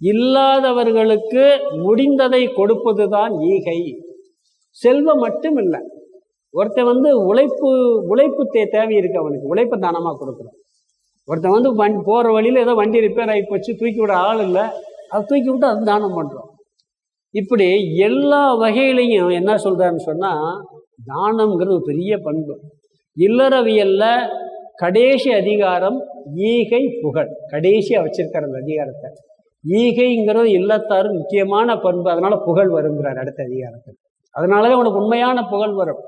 இல்லாதவர்களுக்கு முடிந்ததை கொடுப்பது தான் ஈகை. செல்வம் மட்டும் இல்லை, ஒருத்தன் வந்து உழைப்பு தேவை இருக்கு, அவனுக்கு உழைப்பை தானமாக கொடுக்குறோம். ஒருத்தன் வந்து போகிற வழியில் ஏதோ வண்டி ரிப்பேர் ஆகி போச்சு, தூக்கி விட ஆள் இல்லை, அதை தூக்கி விட்டு அது தானம் பண்ணுறோம். இப்படி எல்லா வகையிலையும் என்ன சொல்கிறாருன்னு சொன்னால் தானம்ங்கிறது ஒரு பெரிய பண்பு. இல்லறவியலில் கடைசி அதிகாரம் ஈகை புகழ், கடைசியாக வச்சிருக்கார் அந்த அதிகாரத்தை. ஈகைங்கிறது இல்லத்தாரு முக்கியமான பண்பு, அதனால புகழ் வருங்கிறார் அடுத்த அதிகாரத்தில். அதனாலதான் உனக்கு உண்மையான புகழ் வரும்.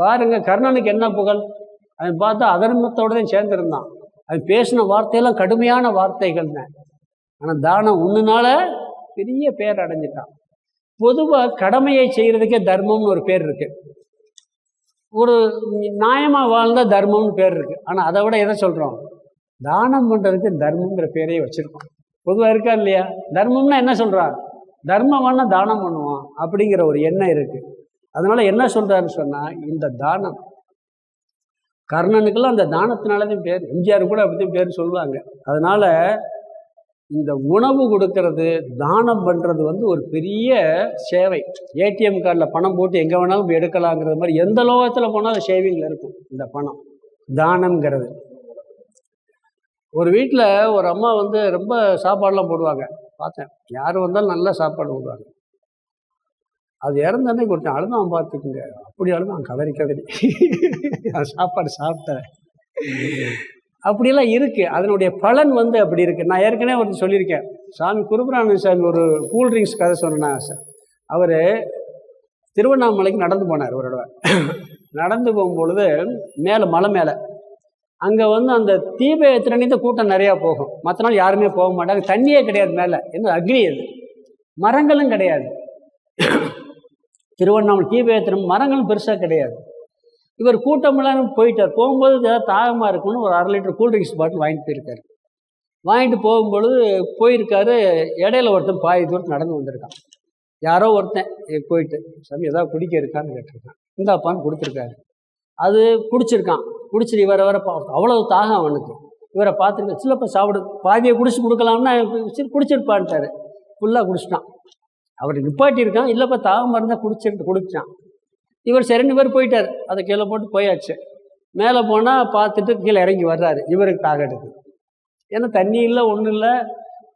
பாருங்க, கர்ணனுக்கு என்ன புகழ்? அவன் பார்த்தா அதர்மத்தோட தான் சேர்ந்திருந்தான். அவன் பேசின வார்த்தையெல்லாம் கடுமையான வார்த்தைகள் தான். ஆனால் தானம் ஒன்றுனால பெரிய பேர் அடைஞ்சிட்டான். பொதுவாக கடமையை செய்கிறதுக்கே தர்மம்னு ஒரு பேர் இருக்கு. ஒரு நியாயமாக வாழ்ந்தா தர்மம்னு பேர் இருக்கு. ஆனால் அதை விட எதை சொல்கிறோம்? தானம் பண்ணுறதுக்கு தர்மங்கிற பேரையே வச்சுருக்கோம். பொதுவாக இருக்கா இல்லையா? தர்மம்னா என்ன சொல்கிறார்? தர்மம் வேணா தானம் பண்ணுவான் அப்படிங்கிற ஒரு எண்ணம் இருக்குது. அதனால என்ன சொல்கிறாருன்னு சொன்னால், இந்த தானம் கர்ணனுக்கெல்லாம் அந்த தானத்தினாலதான் பேர். எம்ஜிஆர் கூட அப்படித்தான் பேர் சொல்லுவாங்க. அதனால் இந்த உணவு கொடுக்கறது, தானம் பண்ணுறது வந்து ஒரு பெரிய சேவை. ஏடிஎம் கார்டில் பணம் போட்டு எங்கே வேணாலும் போய் எடுக்கலாங்கிறது மாதிரி எந்த லோகத்தில் போனாலும் சேவிங்கில் இருக்கும் இந்த பணம். தானம்ங்கிறது. ஒரு வீட்டில் ஒரு அம்மா வந்து ரொம்ப சாப்பாடெலாம் போடுவாங்க, பார்த்தேன். யார் வந்தாலும் நல்லா சாப்பாடு போடுவாங்க. அது இறந்தோடனே கொடுத்தேன், அழுதான் பார்த்துக்குங்க. அப்படி அழுதான் கதறி சாப்பாடு சாப்பிட்டேன். அப்படியெல்லாம் இருக்குது. அதனுடைய பலன் வந்து அப்படி இருக்குது. நான் ஏற்கனவே ஒரு சொல்லியிருக்கேன். சாமி குருபரானந்த சாமி ஒரு கூல்ட்ரிங்க்ஸ் கதை சொன்னேன் சார். அவர் திருவண்ணாமலைக்கு நடந்து போனார் ஒரு தடவை. நடந்து போகும்பொழுது மலை மேலே அங்கே வந்து அந்த தீப ஏற்றுறனித்த கூட்டம் நிறையா போகும். மற்ற நாள் யாருமே போக மாட்டாங்க. தண்ணியே கிடையாது மேலே, என்ன அக்னி, அது மரங்களும் கிடையாது. திருவண்ணாமலை தீப ஏற்றுற மரங்களும் பெருசாக கிடையாது. இவர் கூட்டமெல்லாம் போயிட்டார். போகும்போது ஏதாவது தாகமாக இருக்குன்னு ஒரு 1/2 லிட்டர் கூல்ட்ரிங்க்ஸ் பாட்டில் வாங்கிட்டு போயிருக்காரு. வாங்கிட்டு போகும்பொழுது போயிருக்காரு. இடையில ஒருத்தன் பாதி தூரத்து நடந்து வந்திருக்கான். யாரோ ஒருத்தன் போயிட்டு, சாமி ஏதாவது குடிக்க இருக்கான்னு கேட்டிருக்கான். இந்தாப்பான்னு கொடுத்துருக்காரு. அது குடிச்சிருக்கான். குடிச்சிட்டு இவரை வர அவ்வளவு தாகம் அவனுக்கு. இவரை பார்த்துட்டு சிலப்ப சாப்பிடு, பாதியை குடிச்சு கொடுக்கலாம்னா குடிச்சிருப்பான்ட்டாரு. ஃபுல்லாக குடிச்சிட்டான். அவர் நிப்பாட்டியிருக்கான், இல்லைப்பா தாகம் இருந்தால் குடிச்சான். இவர் சரின்னு இவர் போயிட்டார். அதை கீழே போட்டு போயாச்சு. மேலே போனால் பார்த்துட்டு கீழே இறங்கி வர்றாரு. இவருக்கு தாகம் எடுக்குது. ஏன்னா தண்ணி இல்லை, ஒன்றும் இல்லை.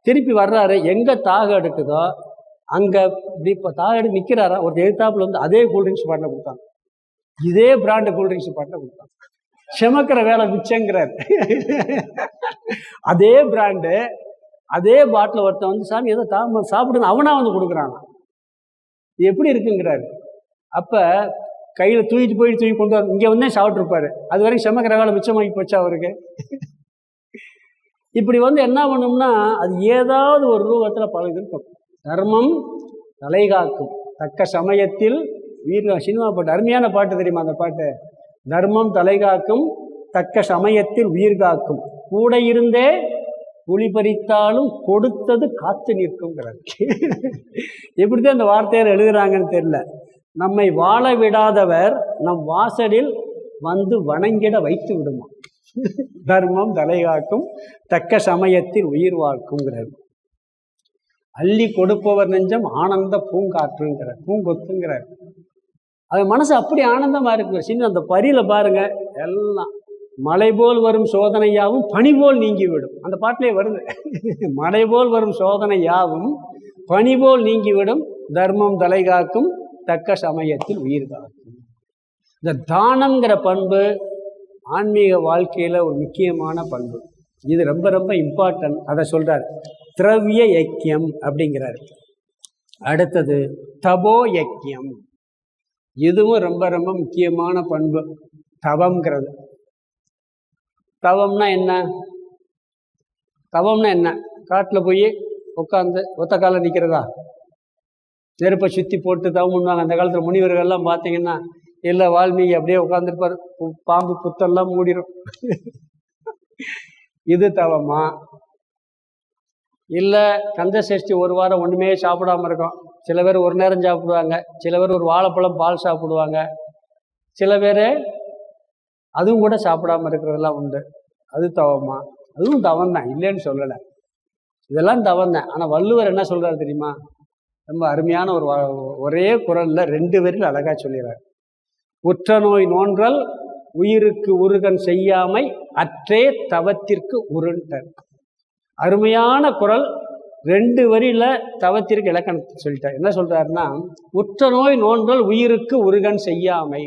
திருப்பி வர்றாரு. எங்கே தாகம் எடுக்குதோ அங்கே இப்படி இப்போ தாகம் எடுத்து நிற்கிறாரா. ஒரு எழுத்தாப்பில் வந்து அதே கூல்ட்ரிங்க்ஸ் பாட்டில் கொடுத்தாங்க. இதே பிராண்டு கூல்ட்ரிங்க்ஸ் பாட்டில் கொடுத்தாங்க. செமக்கிற வேலை மிச்சங்கிறார். அதே பிராண்டு அதே பாட்டில் ஒருத்தன் வந்து சாமி ஏதோ தாகம் சாப்பிடுன்னு அவனா வந்து கொடுக்குறாங்க. இது எப்படி இருக்குங்கிறாரு. அப்போ கையில் தூக்கி கொண்டு வர இங்கே வந்தே சாப்பிட்ருப்பாரு. அது வரைக்கும் செமக்கிற வேலை மிச்சமாகி போச்சா அவருக்கு. இப்படி வந்து என்ன பண்ணோம்னா அது ஏதாவது ஒரு ரூபத்தில் பல இருக்கும். தர்மம் தலை காக்கும் தக்க சமயத்தில் உயிர். சினிமா பாட்டு, அருமையான பாட்டு தெரியுமா அந்த பாட்டு? தர்மம் தலை காக்கும் தக்க சமயத்தில் உயிர் காக்கும், கூட இருந்தே புலி பறித்தாலும் கொடுத்தது காத்து நிற்குங்கிறார். எப்படிதான் அந்த வார்த்தையார் எழுதுறாங்கன்னு தெரியல. நம்மை வாழ விடாதவர் நம் வாசலில் வந்து வணங்கிட வைத்து விடுமா. தர்மம் தலை காக்கும் தக்க சமயத்தில் உயிர் வாழ்க்குங்கிறார். அள்ளி கொடுப்பவர் நெஞ்சம் ஆனந்த பூங்காற்றுங்கிறார், பூங்கொத்துங்கிறார். அது மனசு அப்படி ஆனந்தமா இருக்கு. சின்ன அந்த பரியில பாருங்க, எல்லாம் மலை போல் வரும் சோதனை யாவும் பனி போல் நீங்கிவிடும். அந்த பாட்டிலே வருது. மலை போல் வரும் சோதனை யாவும் பனி போல் நீங்கிவிடும், தர்மம் தலை காக்கும் தக்க சமயத்தில் உயிர் காக்கும். இந்த தானம்ங்கிற பண்பு ஆன்மீக வாழ்க்கையில ஒரு முக்கியமான பண்பு. இது ரொம்ப ரொம்ப இம்பார்ட்டன்ட். அதை சொல்றார். திரவிய யக்கியம் அப்படிங்கிறார். அடுத்தது தபோ யக்கியம். இதுவும் ரொம்ப ரொம்ப முக்கியமான பண்பு. தவம்ங்கிறது. தவம்னா என்ன? தவம்னா என்ன? காட்டில் போய் உட்காந்து ஒத்த காலில் நிற்கிறதா? நெருப்பை சுற்றி போட்டு தவம் பண்ணுவாங்க. அந்த காலத்தில் முனிவர்கள்லாம் பார்த்தீங்கன்னா இல்லை, வால்மீகி அப்படியே உட்காந்துருப்பார், பாம்பு புத்தெல்லாம் மூடிடும். இது தவமா? இல்லை கந்த சஷ்டி ஒரு வாரம் ஒன்றுமே சாப்பிடாமல் இருக்கும். சில பேர் ஒரு நேரம் சாப்பிடுவாங்க, சில பேர் ஒரு வாழைப்பழம் பால் சாப்பிடுவாங்க, சில பேர் அதுவும் கூட சாப்பிடாம இருக்கிறதெல்லாம் உண்டு. அது தவமா? அதுவும் தவம் தான், இல்லைன்னு சொல்லலை. இதெல்லாம் தவம் தான். ஆனால் வள்ளுவர் என்ன சொல்கிறார் தெரியுமா? ரொம்ப அருமையான ஒரு ஒரே குரல்ல 2 வரியில் அழகா சொல்லிடுறார். உற்ற நோய் நோன்றல் உயிருக்கு உருகன் செய்யாமை அற்றே தவத்திற்கு உருண்டர். அருமையான குரல். 2 வரியில தவத்திற்கு இலக்கணத்தை சொல்லிட்டார். என்ன சொல்றாருன்னா, உற்ற நோய் நோன்றல் உயிருக்கு உருகன் செய்யாமை.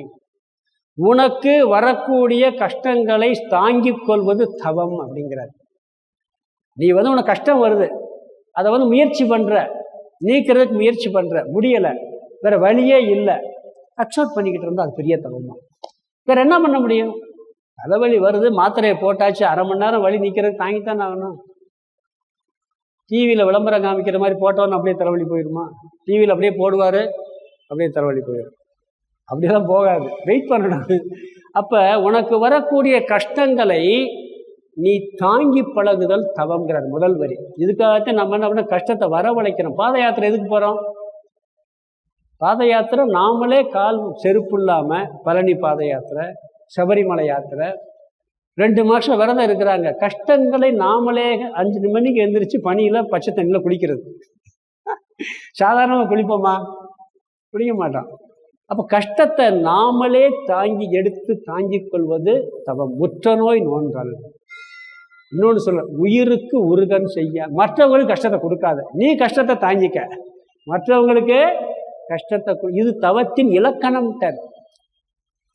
உனக்கு வரக்கூடிய கஷ்டங்களை தாங்கிக் கொள்வது தவம் அப்படிங்கிறார். நீ வந்து உனக்கு கஷ்டம் வருது, அதை வந்து முயற்சி பண்ற, நீக்கிறதுக்கு முயற்சி பண்ற, முடியலை, வேற வழியே இல்லை, அக்செப்ட் பண்ணிக்கிட்டு இருந்தா அது பெரிய தவமா. வேற என்ன பண்ண முடியும்? தலைவலி வருது, மாத்திரையை போட்டாச்சு, அரை மணி நேரம் வலி நிற்கிறது தாங்கித்தான் ஆகணும். டிவியில் விளம்பரம் காமிக்கிற மாதிரி போட்டோன்னு அப்படியே தலைவலி போயிடுமா? டிவியில் அப்படியே போடுவார், அப்படியே தலைவலி போயிடும். அப்படிதான் போகாது, வெயிட் பண்ணணும். அப்போ உனக்கு வரக்கூடிய கஷ்டங்களை நீ தாங்கி பழகுதல் தவம்ங்கிறார் முதல் வரி. இதுக்காகத்தான் நம்ம என்ன பண்ண, கஷ்டத்தை வரவழைக்கிறோம். பாத யாத்திரை எதுக்கு போகிறோம்? பாத யாத்திரை நாமளே கால் செருப்பு இல்லாமல் பழனி பாத யாத்திரை, சபரிமலை யாத்திரை, 2 மாதம் விரதம் இருக்கிறாங்க. கஷ்டங்களை நாமளே 5 மணிக்கு எழுந்திரிச்சு பனியில் பச்சை தண்ணியில் குளிக்கிறது. சாதாரணமாக குளிப்போமா? குளிக்க மாட்டோம். அப்போ கஷ்டத்தை நாமளே தாங்கி எடுத்து தாங்கிக் கொள்வது தவம். உற்ற நோய் நோன்றல். இன்னொன்று சொல்ல, உயிருக்கு உருகன் செய்ய. மற்றவங்களுக்கு கஷ்டத்தை கொடுக்காத, நீ கஷ்டத்தை தாங்கிக்க, மற்றவங்களுக்கு கஷ்டத்தை. இது தவத்தின் இலக்கணம்.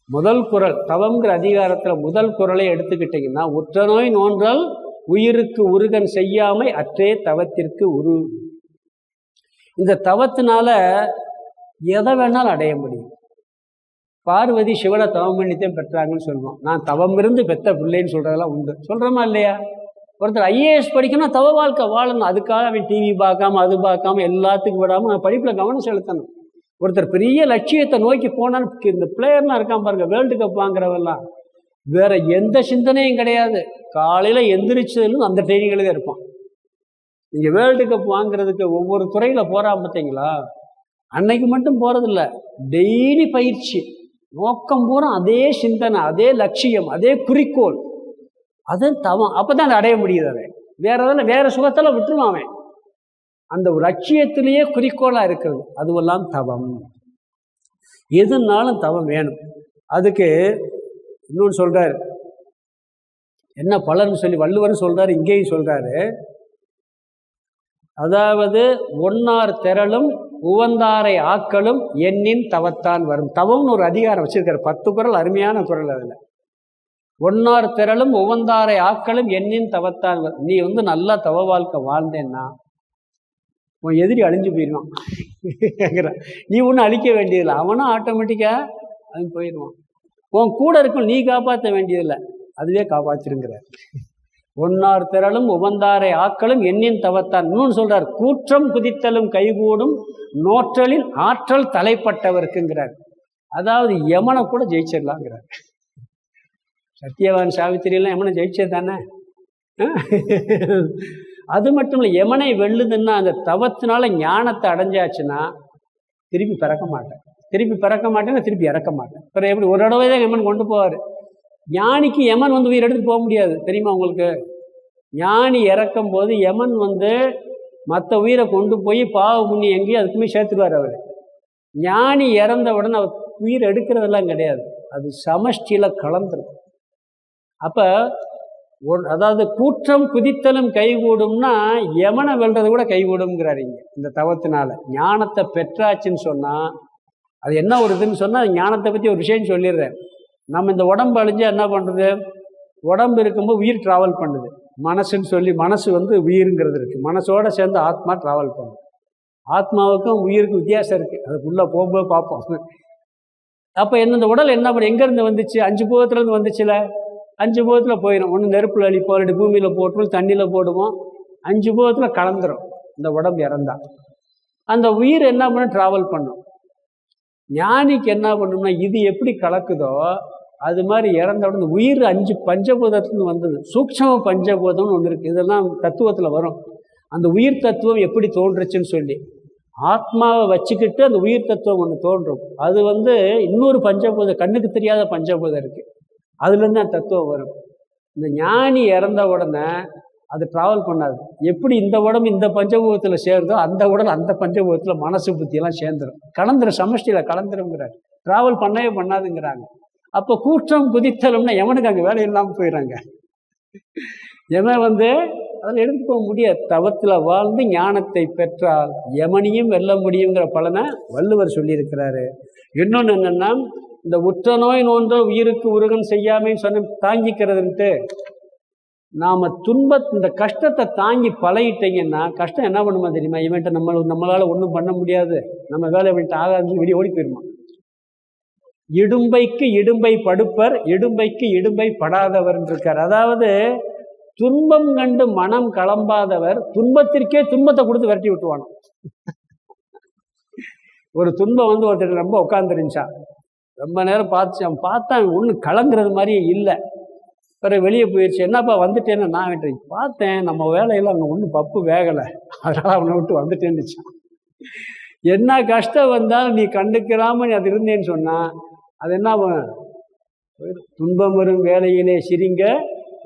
முதல் குறள் தவம்ங்கிற அதிகாரத்தில் முதல் குறளை எடுத்துக்கிட்டீங்கன்னா, உற்ற நோய் நோன்றல் உயிருக்கு உருகன் செய்யாமை அற்றே தவத்திற்கு உரு. இந்த தவத்தினால எதை வேணாலும் அடைய முடியும். பார்வதி சிவனை தவம் பண்ணித்தான் பெற்றாங்கன்னு சொல்லுவோம். நான் தவம் இருந்து பெற்ற பிள்ளைன்னு சொல்றதெல்லாம் உண்டு. சொல்றோமா இல்லையா? ஒருத்தர் IAS படிக்கணும், தவ வாழ்க்கை வாழணும். அதுக்காக அவன் டிவி பார்க்காம அது பார்க்காம எல்லாத்துக்கும் விடாமல் படிப்பில் கவனம் செலுத்தணும். ஒருத்தர் பெரிய லட்சியத்தை நோக்கி போனான்னு, இந்த பிளேயர்லாம் இருக்கான் பாருங்க, வேர்ல்டு கப் வாங்குறவெல்லாம் வேற எந்த சிந்தனையும் கிடையாது. காலையில் எந்திரிச்சதுன்னு அந்த ட்ரைனிங்கில் தான் இருப்பான். இங்கே வேர்ல்டு கப் வாங்குறதுக்கு ஒவ்வொரு துறையில் போகிறா பார்த்தீங்களா? அன்னைக்கு மட்டும் போகிறதில்ல, டெய்லி பயிற்சி. நோக்கம் பூரா அதே சிந்தனை, அதே லட்சியம், அதே குறிக்கோள், அது தவம். அப்போ தான் அதை அடைய முடியுது. அதை வேற சுகத்தில் விட்டுருவான் அவன். அந்த ஒரு லட்சியத்திலேயே குறிக்கோளாக இருக்கிறது, அதுவெல்லாம் தவம். எதுனாலும் தவம் வேணும். அதுக்கு இன்னொன்று சொல்கிறார், என்ன பலன் சொல்லி வள்ளுவர் சொல்கிறார், இங்கேயும் சொல்கிறாரு. அதாவது ஒன்னார் திரளும் உவந்தாரை ஆக்களும் எண்ணின் தவத்தான் வரும். தவம்னு ஒரு அதிகாரம் வச்சிருக்காரு, 10 குறள், அருமையான குறள். அதில் ஒன்னார் திரளும் உவந்தாரை ஆக்களும் எண்ணின் தவத்தான் வரும். நீ நல்லா தவ வாழ்க்கை வாழ்ந்தேன்னா உன் எதிரி அழிஞ்சு போயிடுவான். நீ ஒன்றும் அழிக்க வேண்டியதில்லை, அவனும் ஆட்டோமேட்டிக்காக அவன் போயிடுவான். உன் கூட இருக்கும் நீ காப்பாற்ற வேண்டியதில்லை, அதுவே காப்பாற்றிருங்கிறார். ஒன்னார் திரளும் உவந்தாரை ஆக்களும் எண்ணின் தவத்தான். இன்னொன்று சொல்றார், கூற்றம் குதித்தலும் கைகூடும் நோற்றலின் ஆற்றல் தலைப்பட்டவருக்குங்கிறார். அதாவது யமனை கூட ஜெயிச்சிடலாங்கிறார். சத்தியவான் சாவித்திரியெல்லாம் யமனை ஜெயிச்சது தானே. அது மட்டும் இல்லை, யமனை வெல்லுதுன்னா அந்த தவத்தினால ஞானத்தை அடைஞ்சாச்சுன்னா திருப்பி பிறக்க மாட்டேன், திருப்பி இறக்க மாட்டேன். அப்புறம் எப்படி ஒரு தடவை தான் யமன் கொண்டு போவார். ஞானிக்கு யமன் உயிர் எடுத்துட்டு போக முடியாது, தெரியுமா உங்களுக்கு? ஞானி இறக்கும் போது யமன் மற்ற உயிரை கொண்டு போய் பாவ புண்ணியம் எங்கேயும் அதுக்குமே சேர்த்துருவார் அவர். ஞானி இறந்த உடனே அவர் உயிர் எடுக்கிறதெல்லாம் கிடையாது, அது சமஷ்டியில் கலந்துரும். அப்போ அதாவது கூற்றம் குதித்தலும் கைகூடும்னா யமனை வெல்றது கூட கைகூடுங்கிறார் இங்கே இந்த தவத்தினால. ஞானத்தை பெற்றாச்சுன்னு சொன்னால் அது என்ன ஒரு இதுன்னு சொன்னால், ஞானத்தை பற்றி ஒரு விஷயம் சொல்லிடுறேன். நம்ம இந்த உடம்பு அழிஞ்சா என்ன பண்ணுறது? உடம்பு இருக்கும்போது உயிர் ட்ராவல் பண்ணுது, மனசுன்னு சொல்லி. மனசு உயிருங்கிறது இருக்குது, மனசோட சேர்ந்து ஆத்மா ட்ராவல் பண்ணுது. ஆத்மாவுக்கும் உயிருக்கும் வித்தியாசம் இருக்குது, அதுக்குள்ளே போகும்போது பார்ப்போம். அப்போ இந்த உடல் என்ன பண்ண, எங்கேருந்து வந்துச்சு? 5 பூதத்துலேருந்து வந்துச்சுல. 5 பூதத்தில் போயிடும். ஒன்று நெருப்பில் அழிப்போம், இல்லாட்டி பூமியில் போட்டுவோம், தண்ணியில் போடுவோம். 5 பூதத்தில் கலந்துரும் இந்த உடம்பு இறந்தா. அந்த உயிர் என்ன பண்ண ட்ராவல் பண்ணும். ஞானிக்கு என்ன பண்ணணும்னா, இது எப்படி கலக்குதோ அது மாதிரி இறந்த உடனே உயிர் 5 பஞ்சபூதத்துலேருந்து வந்தது. சூக்ஷ்ம பஞ்சபூதம்னு ஒன்று இருக்குது, இதெல்லாம் தத்துவத்தில் வரும். அந்த உயிர் தத்துவம் எப்படி தோன்றுச்சுன்னு சொல்லி ஆத்மாவை வச்சுக்கிட்டு அந்த உயிர் தத்துவம் ஒன்று தோன்றும். அது இன்னொரு பஞ்சபூதம், கண்ணுக்கு தெரியாத பஞ்சபூதம் இருக்குது, அதுலேருந்து அந்த தத்துவம் வரும். இந்த ஞானி இறந்த உடனே அது ட்ராவல் பண்ணாது. எப்படி இந்த உடம்பு இந்த பஞ்சபூதத்தில் சேருதோ அந்த உடல் அந்த பஞ்சபூதத்தில் மனசு புத்தியெல்லாம் சேர்ந்துடும், கலந்துரும், சமஷ்டியில் கலந்துருங்கிறார். ட்ராவல் பண்ணவே பண்ணாதுங்கிறாங்க. அப்போ கூற்றம் குதித்தலும்னா எவனுக்கு அங்கே வேலை இல்லாமல் போயிடறாங்க. எவன் அதில் எடுத்து போக முடியாது. தவத்தில் வாழ்ந்து ஞானத்தை பெற்றால் யமனியும் வெல்ல முடியுங்கிற பலனை வள்ளுவர் சொல்லியிருக்கிறாரு. இன்னொன்று என்னென்னா, இந்த உற்ற நோய் நோன்ற உயிருக்கு உருகன் செய்யாமைன்னு சொன்ன தாங்கிக்கிறதுன்ட்டு, நாம் இந்த கஷ்டத்தை தாங்கி பழகிட்டீங்கன்னா கஷ்டம் என்ன பண்ணுமா தெரியுமா? இவன்ட்ட நம்மளால் ஒன்றும் பண்ண முடியாது, நம்ம வேலை இவன்ட்டு ஆகாதுன்னு வெளியே ஓடி போயிருமா. இடும்பைக்கு இடும்பை படுப்பர், இடும்பைக்கு இடும்பை படாதவர் இருக்கார். அதாவது துன்பம் கண்டு மனம் கிளம்பாதவர் துன்பத்திற்கே துன்பத்தை கொடுத்து விரட்டி விட்டுவானோ. ஒரு துன்பம் ஒருத்தர் ரொம்ப உட்காந்துருந்துச்சான், ரொம்ப நேரம் பார்த்தா ஒன்றும் கலங்குறது மாதிரியே இல்லை. பிறகு வெளியே போயிடுச்சு. என்னப்பா வந்துட்டேன்னு நான் விட்டு பார்த்தேன், நம்ம வேலையில் அங்கே ஒன்றும் பப்பு வேகலை, அதனால் அவனை விட்டு வந்துட்டேன்னுச்சான். என்ன கஷ்டம் வந்தாலும் நீ கண்டுக்கிறாம நீ அது இருந்தேன்னு சொன்னால் அது என்ன? துன்பம் வரும் வேலையிலே சிரிங்க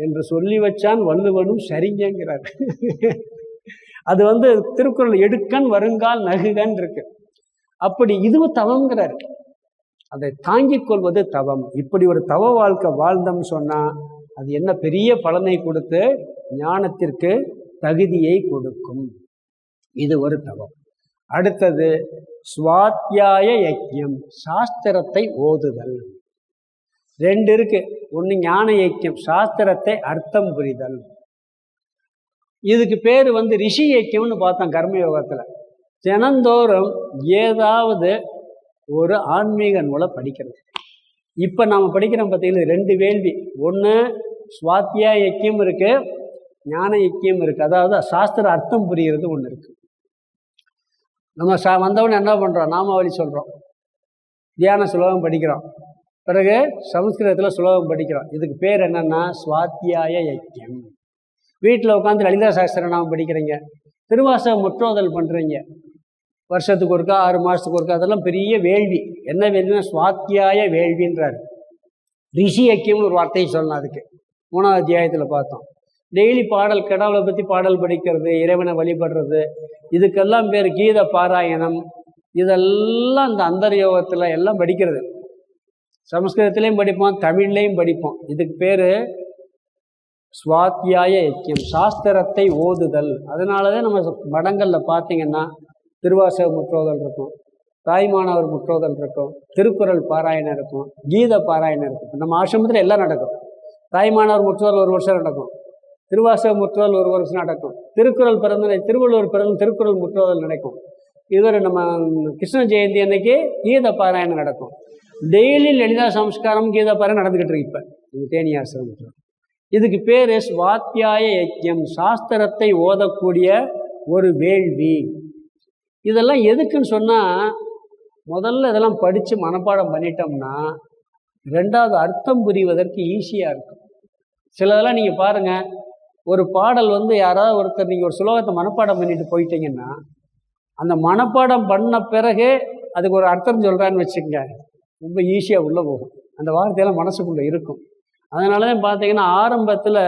என்று சொல்லி வச்சான் வள்ளுவனும் சரிங்கிறார். அது திருக்குறள் எடுக்கன் வருங்கால் நகுகன் இருக்கு. அப்படி இதுவும் தவங்கிறார், அதை தாங்கிக் கொள்வது தவம். இப்படி ஒரு தவ வாழ்க்கை வாழ்ந்தோம் சொன்னால் அது என்ன பெரிய பலனை கொடுத்து ஞானத்திற்கு தகுதியை கொடுக்கும். இது ஒரு தவம். அடுத்தது ஸ்வாத்யாய யஜ்யம், சாஸ்திரத்தை ஓதுதல். 2 இருக்கு. ஒன்று ஞான யஜ்யம், சாஸ்திரத்தை அர்த்தம் புரிதல். இதுக்கு பேர் ரிஷி யஜ்யம்னு பார்த்தோம் கர்மயோகத்தில். தினந்தோறும் ஏதாவது ஒரு ஆன்மீக நூலை படிக்கிறது. இப்போ நாம் படிக்கிறோம் பார்த்தீங்கன்னா 2 வேள்வி. ஒன்று ஸ்வாத்யா யஜ்யம் இருக்குது, ஞான யஜ்யம் இருக்குது. அதாவது சாஸ்திர அர்த்தம் புரிகிறது ஒன்று இருக்குது. நம்ம வந்தவொடனே என்ன பண்ணுறோம்? நாமாவளி சொல்கிறோம், தியான சுலோகம் படிக்கிறோம், பிறகு சமஸ்கிருதத்தில் சுலோகம் படிக்கிறோம். இதுக்கு பேர் என்னென்னா ஸ்வாத்யாய யஜ்யம். வீட்டில் உட்காந்து லலிதா சாஸ்திர நாமம் படிக்கிறீங்க, திருவாசகம் முற்றோதல் பண்ணுறீங்க. வருஷத்துக்கு ஒருக்கா 6 மாதத்துக்கு ஒருக்கா, அதெல்லாம் பெரிய வேள்வி. என்ன வேள்வினா சுவாத்தியாய வேள்வின்றார். ரிஷி ஐக்கியம்னு ஒரு வார்த்தையை சொல்லலாம். அதுக்கு 3ஆவது அத்தியாயத்தில் பார்த்தோம். டெய்லி பாடல், கடவுளை பற்றி பாடல் படிக்கிறது, இறைவனை வழிபடுறது, இதுக்கெல்லாம் பேர் கீத பாராயணம். இதெல்லாம் இந்த அந்தர்யோகத்தில் எல்லாம் படிக்கிறது. சமஸ்கிருதத்திலையும் படிப்போம், தமிழ்லையும் படிப்போம். இதுக்கு பேர் சுவாத்தியாய யக்கியம், சாஸ்திரத்தை ஓதுதல். அதனாலதான் நம்ம மடங்களில் பார்த்தீங்கன்னா திருவாசக முற்றோதல் இருக்கும், தாய்மானவர் முற்றோதல் இருக்கும், திருக்குறள் பாராயணம் இருக்கும், கீத பாராயணம் இருக்கும். நம்ம ஆசிரமத்தில் எல்லாம் நடக்கும். தாய்மானவர் முற்றோதல் ஒரு வருஷம் நடக்கும், திருவாசக முற்றோதல் ஒரு வருஷம் நடக்கும், திருக்குறள் பிறந்த திருவள்ளுவர் பிறந்த திருக்குறள் முற்றோதல் நடக்கும். இவர் நம்ம கிருஷ்ண ஜெயந்தி அன்னைக்கு கீத பாராயணம் நடக்கும். டெய்லி லலிதா சம்ஸ்காரம் கீத பாராயணம் நடந்துக்கிட்டு இருக்கு. இப்போ தேனி ஆசிரமத்தில் இதுக்கு பேர் சுவாத்தியாய யக்கியம், சாஸ்திரத்தை ஓதக்கூடிய ஒரு வேள்வி. இதெல்லாம் எதுக்குன்னு சொன்னால், முதல்ல இதெல்லாம் படித்து மனப்பாடம் பண்ணிட்டோம்னா 2வது அர்த்தம் புரிவதற்கு ஈஸியாக இருக்கும். சிலதெல்லாம் நீங்கள் பாருங்கள், ஒரு பாடல் யாராவது ஒருத்தர் நீங்கள் ஒரு சுலோகத்தை மனப்பாடம் பண்ணிட்டு போயிட்டீங்கன்னா, அந்த மனப்பாடம் பண்ண பிறகு அதுக்கு ஒரு அர்த்தம் சொல்கிறான்னு வச்சுக்கோங்க, ரொம்ப ஈஸியாக உள்ளே போகும். அந்த வார்த்தையெல்லாம் மனசுக்குள்ளே இருக்கும். அதனால தான் பார்த்தீங்கன்னா ஆரம்பத்தில்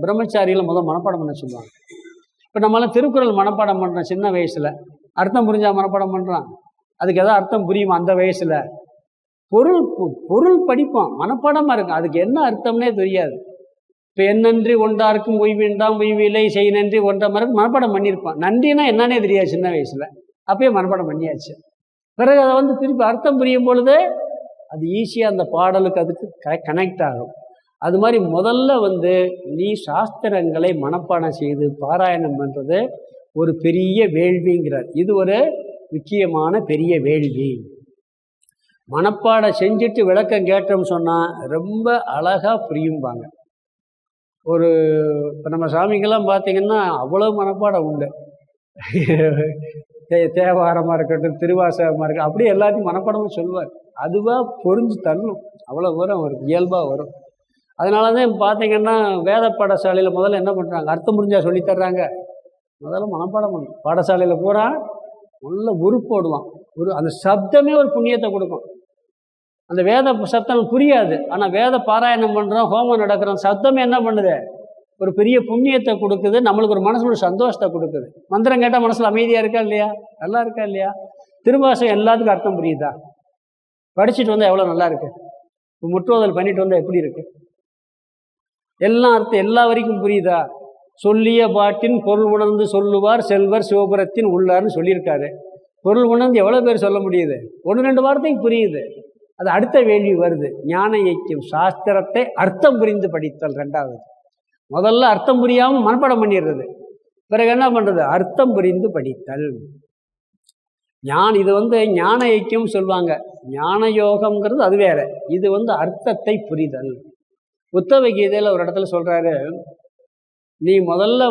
பிரம்மச்சாரியில் மனப்பாடம் பண்ண சொல்லுவாங்க. இப்போ நம்மளாம் திருக்குறள் மனப்பாடம் பண்ணுறோம் சின்ன வயசில், அர்த்தம் புரிஞ்சால் மனப்பாடம் பண்ணுறான். அதுக்கு எதாவது அர்த்தம் புரியுமா அந்த வயசில்? பொருள் படிப்போம், மனப்பாடமாக இருக்கும். அதுக்கு என்ன அர்த்தம்னே தெரியாது. இப்போ என்னன்றி ஒன்றாருக்கும் உய்வின்றாம் உய்விலை செய் நன்றி ஒன்ற மாதிரி மனப்பாடம் பண்ணியிருப்பான். நன்றினா என்னன்னே தெரியாது சின்ன வயசில், அப்பயே மனப்பாடம் பண்ணியாச்சு. பிறகு அதை திருப்பி அர்த்தம் புரியும் பொழுது அது ஈஸியாக அந்த பாடலுக்கு அதுக்கு கனெக்ட் ஆகும். அது மாதிரி முதல்ல நீ சாஸ்திரங்களை மனப்பாடம் செய்து பாராயணம் பண்ணுறது ஒரு பெரிய வேள்விங்கிறார். இது ஒரு முக்கியமான பெரிய வேள்வி. மனப்பாடம் செஞ்சுட்டு விளக்கம் கேட்டோம்னு சொன்னால் ரொம்ப அழகாக புரியும்பாங்க. இப்போ நம்ம சாமிக்கெல்லாம் பார்த்தீங்கன்னா அவ்வளோ மனப்பாடம் உண்டு. தேவாரமாக இருக்கட்டும், திருவாசகமாக இருக்கட்டும், அப்படியே எல்லாத்தையும் மனப்பாடமும் சொல்லுவார். அதுவாக பொறிஞ்சு தள்ளும், அவ்வளோ வரும், அவருக்கு இயல்பாக வரும். அதனால தான் பார்த்தீங்கன்னா வேத பாடசாலையில் முதல்ல என்ன பண்ணுறாங்க, அர்த்தம் புரிஞ்சா சொல்லித்தர்றாங்க. முதல்ல மனப்பாடம் பண்ணும். பாடசாலையில் பூரா நல்ல போடுவான். அந்த சப்தமே ஒரு புண்ணியத்தை கொடுக்கும். அந்த வேத சப்தம் புரியாது, ஆனால் வேத பாராயணம் பண்ணுறோம், ஹோமம் நடக்கிறோம், சப்தமே என்ன பண்ணுது, ஒரு பெரிய புண்ணியத்தை கொடுக்குது. நம்மளுக்கு ஒரு மனசு ஒரு சந்தோஷத்தை கொடுக்குது. மந்திரம் கேட்டால் மனசில் அமைதியாக இருக்கா இல்லையா, நல்லா இருக்கா இல்லையா? திருவாசகம் எல்லாத்துக்கும் அர்த்தம் புரியுதா? படிச்சுட்டு வந்தால் எவ்வளோ நல்லா இருக்கு. இப்போ முற்றோதல் பண்ணிட்டு வந்தால் எப்படி இருக்கு? எல்லாம் அர்த்தம் எல்லா வரைக்கும் புரியுதா? சொல்லிய பாட்டின் பொருள் உணர்ந்து சொல்லுவார் செல்வர் சிவபுரத்தின் உள்ளார்னு சொல்லியிருக்காரு. பொருள் உணர்ந்து எவ்வளோ பேர் சொல்ல முடியுது? 1-2 வார்த்தைக்கு புரியுது. அது அடுத்த வேள்வி வருது, ஞான ஐக்கியம், சாஸ்திரத்தை அர்த்தம் புரிந்து படித்தல். 2வது, முதல்ல அர்த்தம் புரியாமல் மனப்பாடம் பண்ணிடுறது, பிறகு என்ன பண்ணுறது, அர்த்தம் புரிந்து படித்தல். இது ஞான ஐக்கியம் சொல்லுவாங்க. ஞான யோகம்ங்கிறது அது வேற, இது அர்த்தத்தை புரிதல். உத்தவ கீதையில் ஒரு இடத்துல சொல்கிறாரு, நீ முதல்ல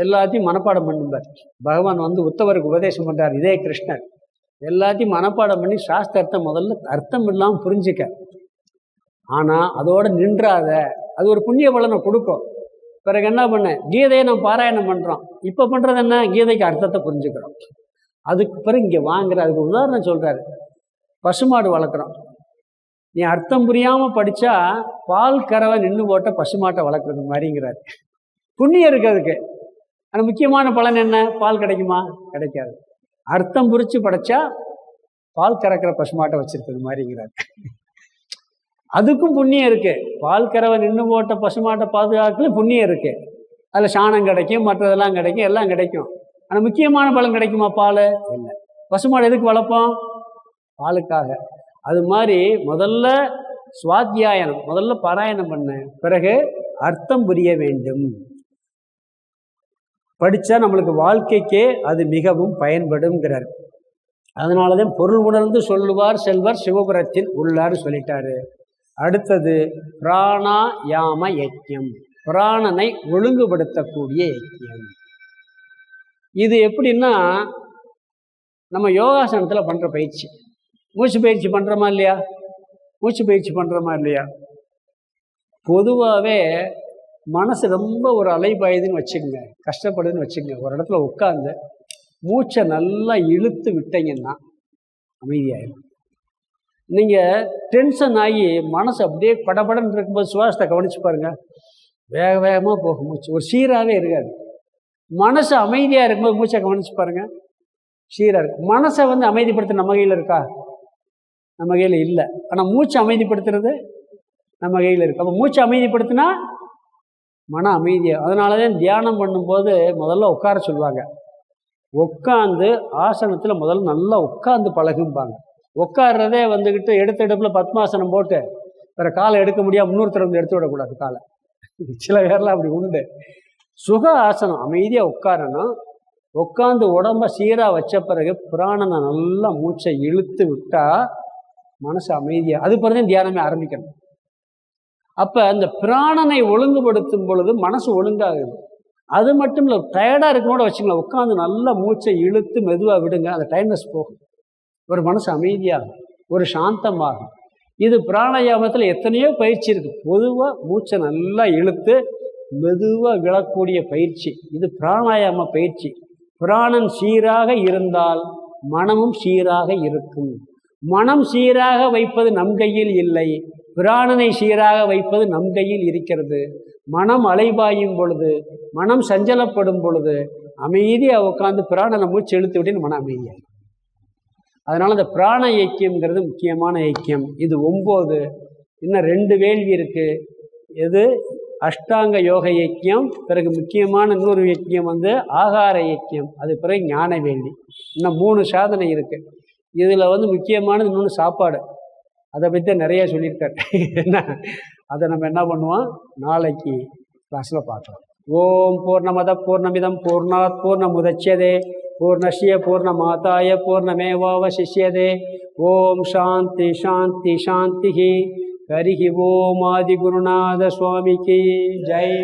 எல்லாத்தையும் மனப்பாடம் பண்ணுவார். பகவான் உத்தவருக்கு உபதேசம் பண்ணுறார். இதே கிருஷ்ணர் எல்லாத்தையும் மனப்பாடம் பண்ணி சாஸ்திரத்தை முதல்ல அர்த்தம் இல்லாமல் புரிஞ்சுக்க. ஆனால் அதோடு நின்றாத, அது ஒரு புண்ணிய பலனை கொடுக்கும். பிறகு என்ன பண்ண, கீதையை நம்ம பாராயணம் பண்ணுறோம். இப்போ பண்ணுறது என்ன, கீதைக்கு அர்த்தத்தை புரிஞ்சுக்கிறோம். அதுக்கு பிறகு இங்கே வாங்குற, அதுக்கு உதாரணம் சொல்கிறாரு. பசுமாடு வளர்க்குறோம், நீ அர்த்தம் புரியாமல் படித்தா பால் கறவை நின்று போட்ட பசுமாட்டை வளர்க்குறது மாதிரிங்கிறார். புண்ணியம் இருக்குது அதுக்கு, ஆனால் முக்கியமான பலன் என்ன, பால் கிடைக்குமா? கிடைக்காது. அர்த்தம் புரிச்சு படித்தா பால் கறக்கிற பசுமாட்டை வச்சிருக்கிறது மாதிரிங்கிறார். அதுக்கும் புண்ணியம் இருக்குது. பால் கறவை நின்று போட்ட பசுமாட்டை பாதுகாக்கல புண்ணியம் இருக்குது. அதில் சாணம் கிடைக்கும், மற்றதெல்லாம் கிடைக்கும், எல்லாம் கிடைக்கும். ஆனால் முக்கியமான பலன் கிடைக்குமா? பால் இல்லை. பசுமாடு எதுக்கு வளர்ப்போம்? பாலுக்காக. அது மாதிரி முதல்ல சுவாத்தியாயனம், முதல்ல பாராயணம் பண்ண, பிறகு அர்த்தம் புரிய வேண்டும். படித்தா நம்மளுக்கு வாழ்க்கைக்கே அது மிகவும் பயன்படுங்கிறார். அதனால தான் பொருள் உணர்ந்து சொல்லுவார் செல்வர் சிவபுரத்தில் உள்ளார் சொல்லிட்டாரு. அடுத்தது பிராணாயாம யஜ்யம், பிராணனை ஒழுங்குபடுத்தக்கூடிய யஜ்யம். இது எப்படின்னா, நம்ம யோகாசனத்தில் பண்ணுற பயிற்சி, மூச்சு பயிற்சி பண்ணுறோமா இல்லையா? மூச்சு பயிற்சி பண்ணுறோமா இல்லையா? பொதுவாகவே மனசு ரொம்ப ஒரு அலைபாயுதுன்னு வச்சுக்கோங்க, கஷ்டப்படுதுன்னு வச்சுக்கோங்க. ஒரு இடத்துல உட்காந்து மூச்சை நல்லா இழுத்து விட்டீங்கன்னா அமைதியாயிடும். நீங்கள் டென்ஷன் ஆகி மனசு அப்படியே படபடன்னு இருக்கும்போது சுவாசத்தை கவனிச்சு பாருங்கள், வேக வேகமாக போகும் மூச்சு, ஒரு சீராகவே இருக்காது. மனசு அமைதியாக இருக்கும்போது மூச்சை கவனிச்சு பாருங்கள், சீராக இருக்கும். மனசை அமைதிப்படுத்த நம்ம கையில் இருக்கா? நம்ம கையில் இல்லை. ஆனால் மூச்சை அமைதிப்படுத்துறது நம்ம கையில் இருக்கு. அப்போ மூச்சை அமைதிப்படுத்தினா மன அமைதியாக. அதனால தான் தியானம் பண்ணும்போது முதல்ல உட்கார சொல்லுவாங்க. உட்காந்து ஆசனத்தில் முதல்ல நல்லா உட்காந்து பழகும்பாங்க. உட்கார்றதே எடுத்த எடுப்பில் பத்மாசனம் போட்டு வேறு காலை எடுக்க முடியாது, இன்னொருத்தர் எடுத்து விடக்கூடாது காலை. சில பேர்லாம் அப்படி உண்டு. சுக ஆசனம், அமைதியாக உட்காரணும். உட்காந்து உடம்ப சீராக வச்ச பிறகு பிராணனை நல்லா மூச்சை இழுத்து விட்டால் மனசு அமைதியாக, அது பிறகு தியானமே ஆரம்பிக்கணும். அப்போ அந்த பிராணனை ஒழுங்குபடுத்தும் பொழுது மனசு ஒழுங்காகுது. அது மட்டும் இல்லை, டயர்டாக இருக்கனோட வச்சுங்களேன், உட்காந்து நல்லா மூச்சை இழுத்து மெதுவாக விடுங்க, அந்த டயர்ட்னஸ் போகும், ஒரு மனசு அமைதியாகும், ஒரு சாந்தமாகும். இது பிராணாயாமத்தில் எத்தனையோ பயிற்சி இருக்குது. பொதுவாக மூச்சை நல்லா இழுத்து மெதுவாக விழக்கூடிய பயிற்சி இது பிராணாயாம பயிற்சி. பிராணன் சீராக இருந்தால் மனமும் சீராக இருக்கும். மனம் சீராக வைப்பது நம் கையில் இல்லை, பிராணனை சீராக வைப்பது நம் கையில் இருக்கிறது. மனம் அலைபாயும் பொழுது, மனம் சஞ்சலப்படும் பொழுது அமைதியாக உட்காந்து பிராணனை மூச்சு இழுத்து விட்டு மன அமைதியாக. அதனால் அந்த பிராண ஐக்கியம்ங்கிறது முக்கியமான ஐக்கியம். இது 9. இன்னும் 2 வேள்வி இருக்குது. எது? அஷ்டாங்க யோக ஐக்கியம், பிறகு முக்கியமான இன்னொரு ஐக்கியம் ஆகார ஐக்கியம், அது பிறகு ஞான வேள்வி. இன்னும் 3 சாதனை இருக்குது. இதில் முக்கியமானது இன்னொன்று சாப்பாடு. அதை பற்றி நிறைய சொல்லியிருக்காரு. என்ன அதை நம்ம என்ன பண்ணுவோம், நாளைக்கு கிளாஸில் பார்க்கலாம். ஓம் பூர்ணமத பூர்ணமிதம் பூர்ணாத் பூர்ணமுதச்யதே பூர்ணஸ்ய பூர்ணமாதாய பூர்ணமேவாவசிஷ்யதே. ஓம் சாந்தி சாந்தி சாந்தி. ஹரிஹி ஓம் ஆதி குருநாத சுவாமிக்கு ஜெய்.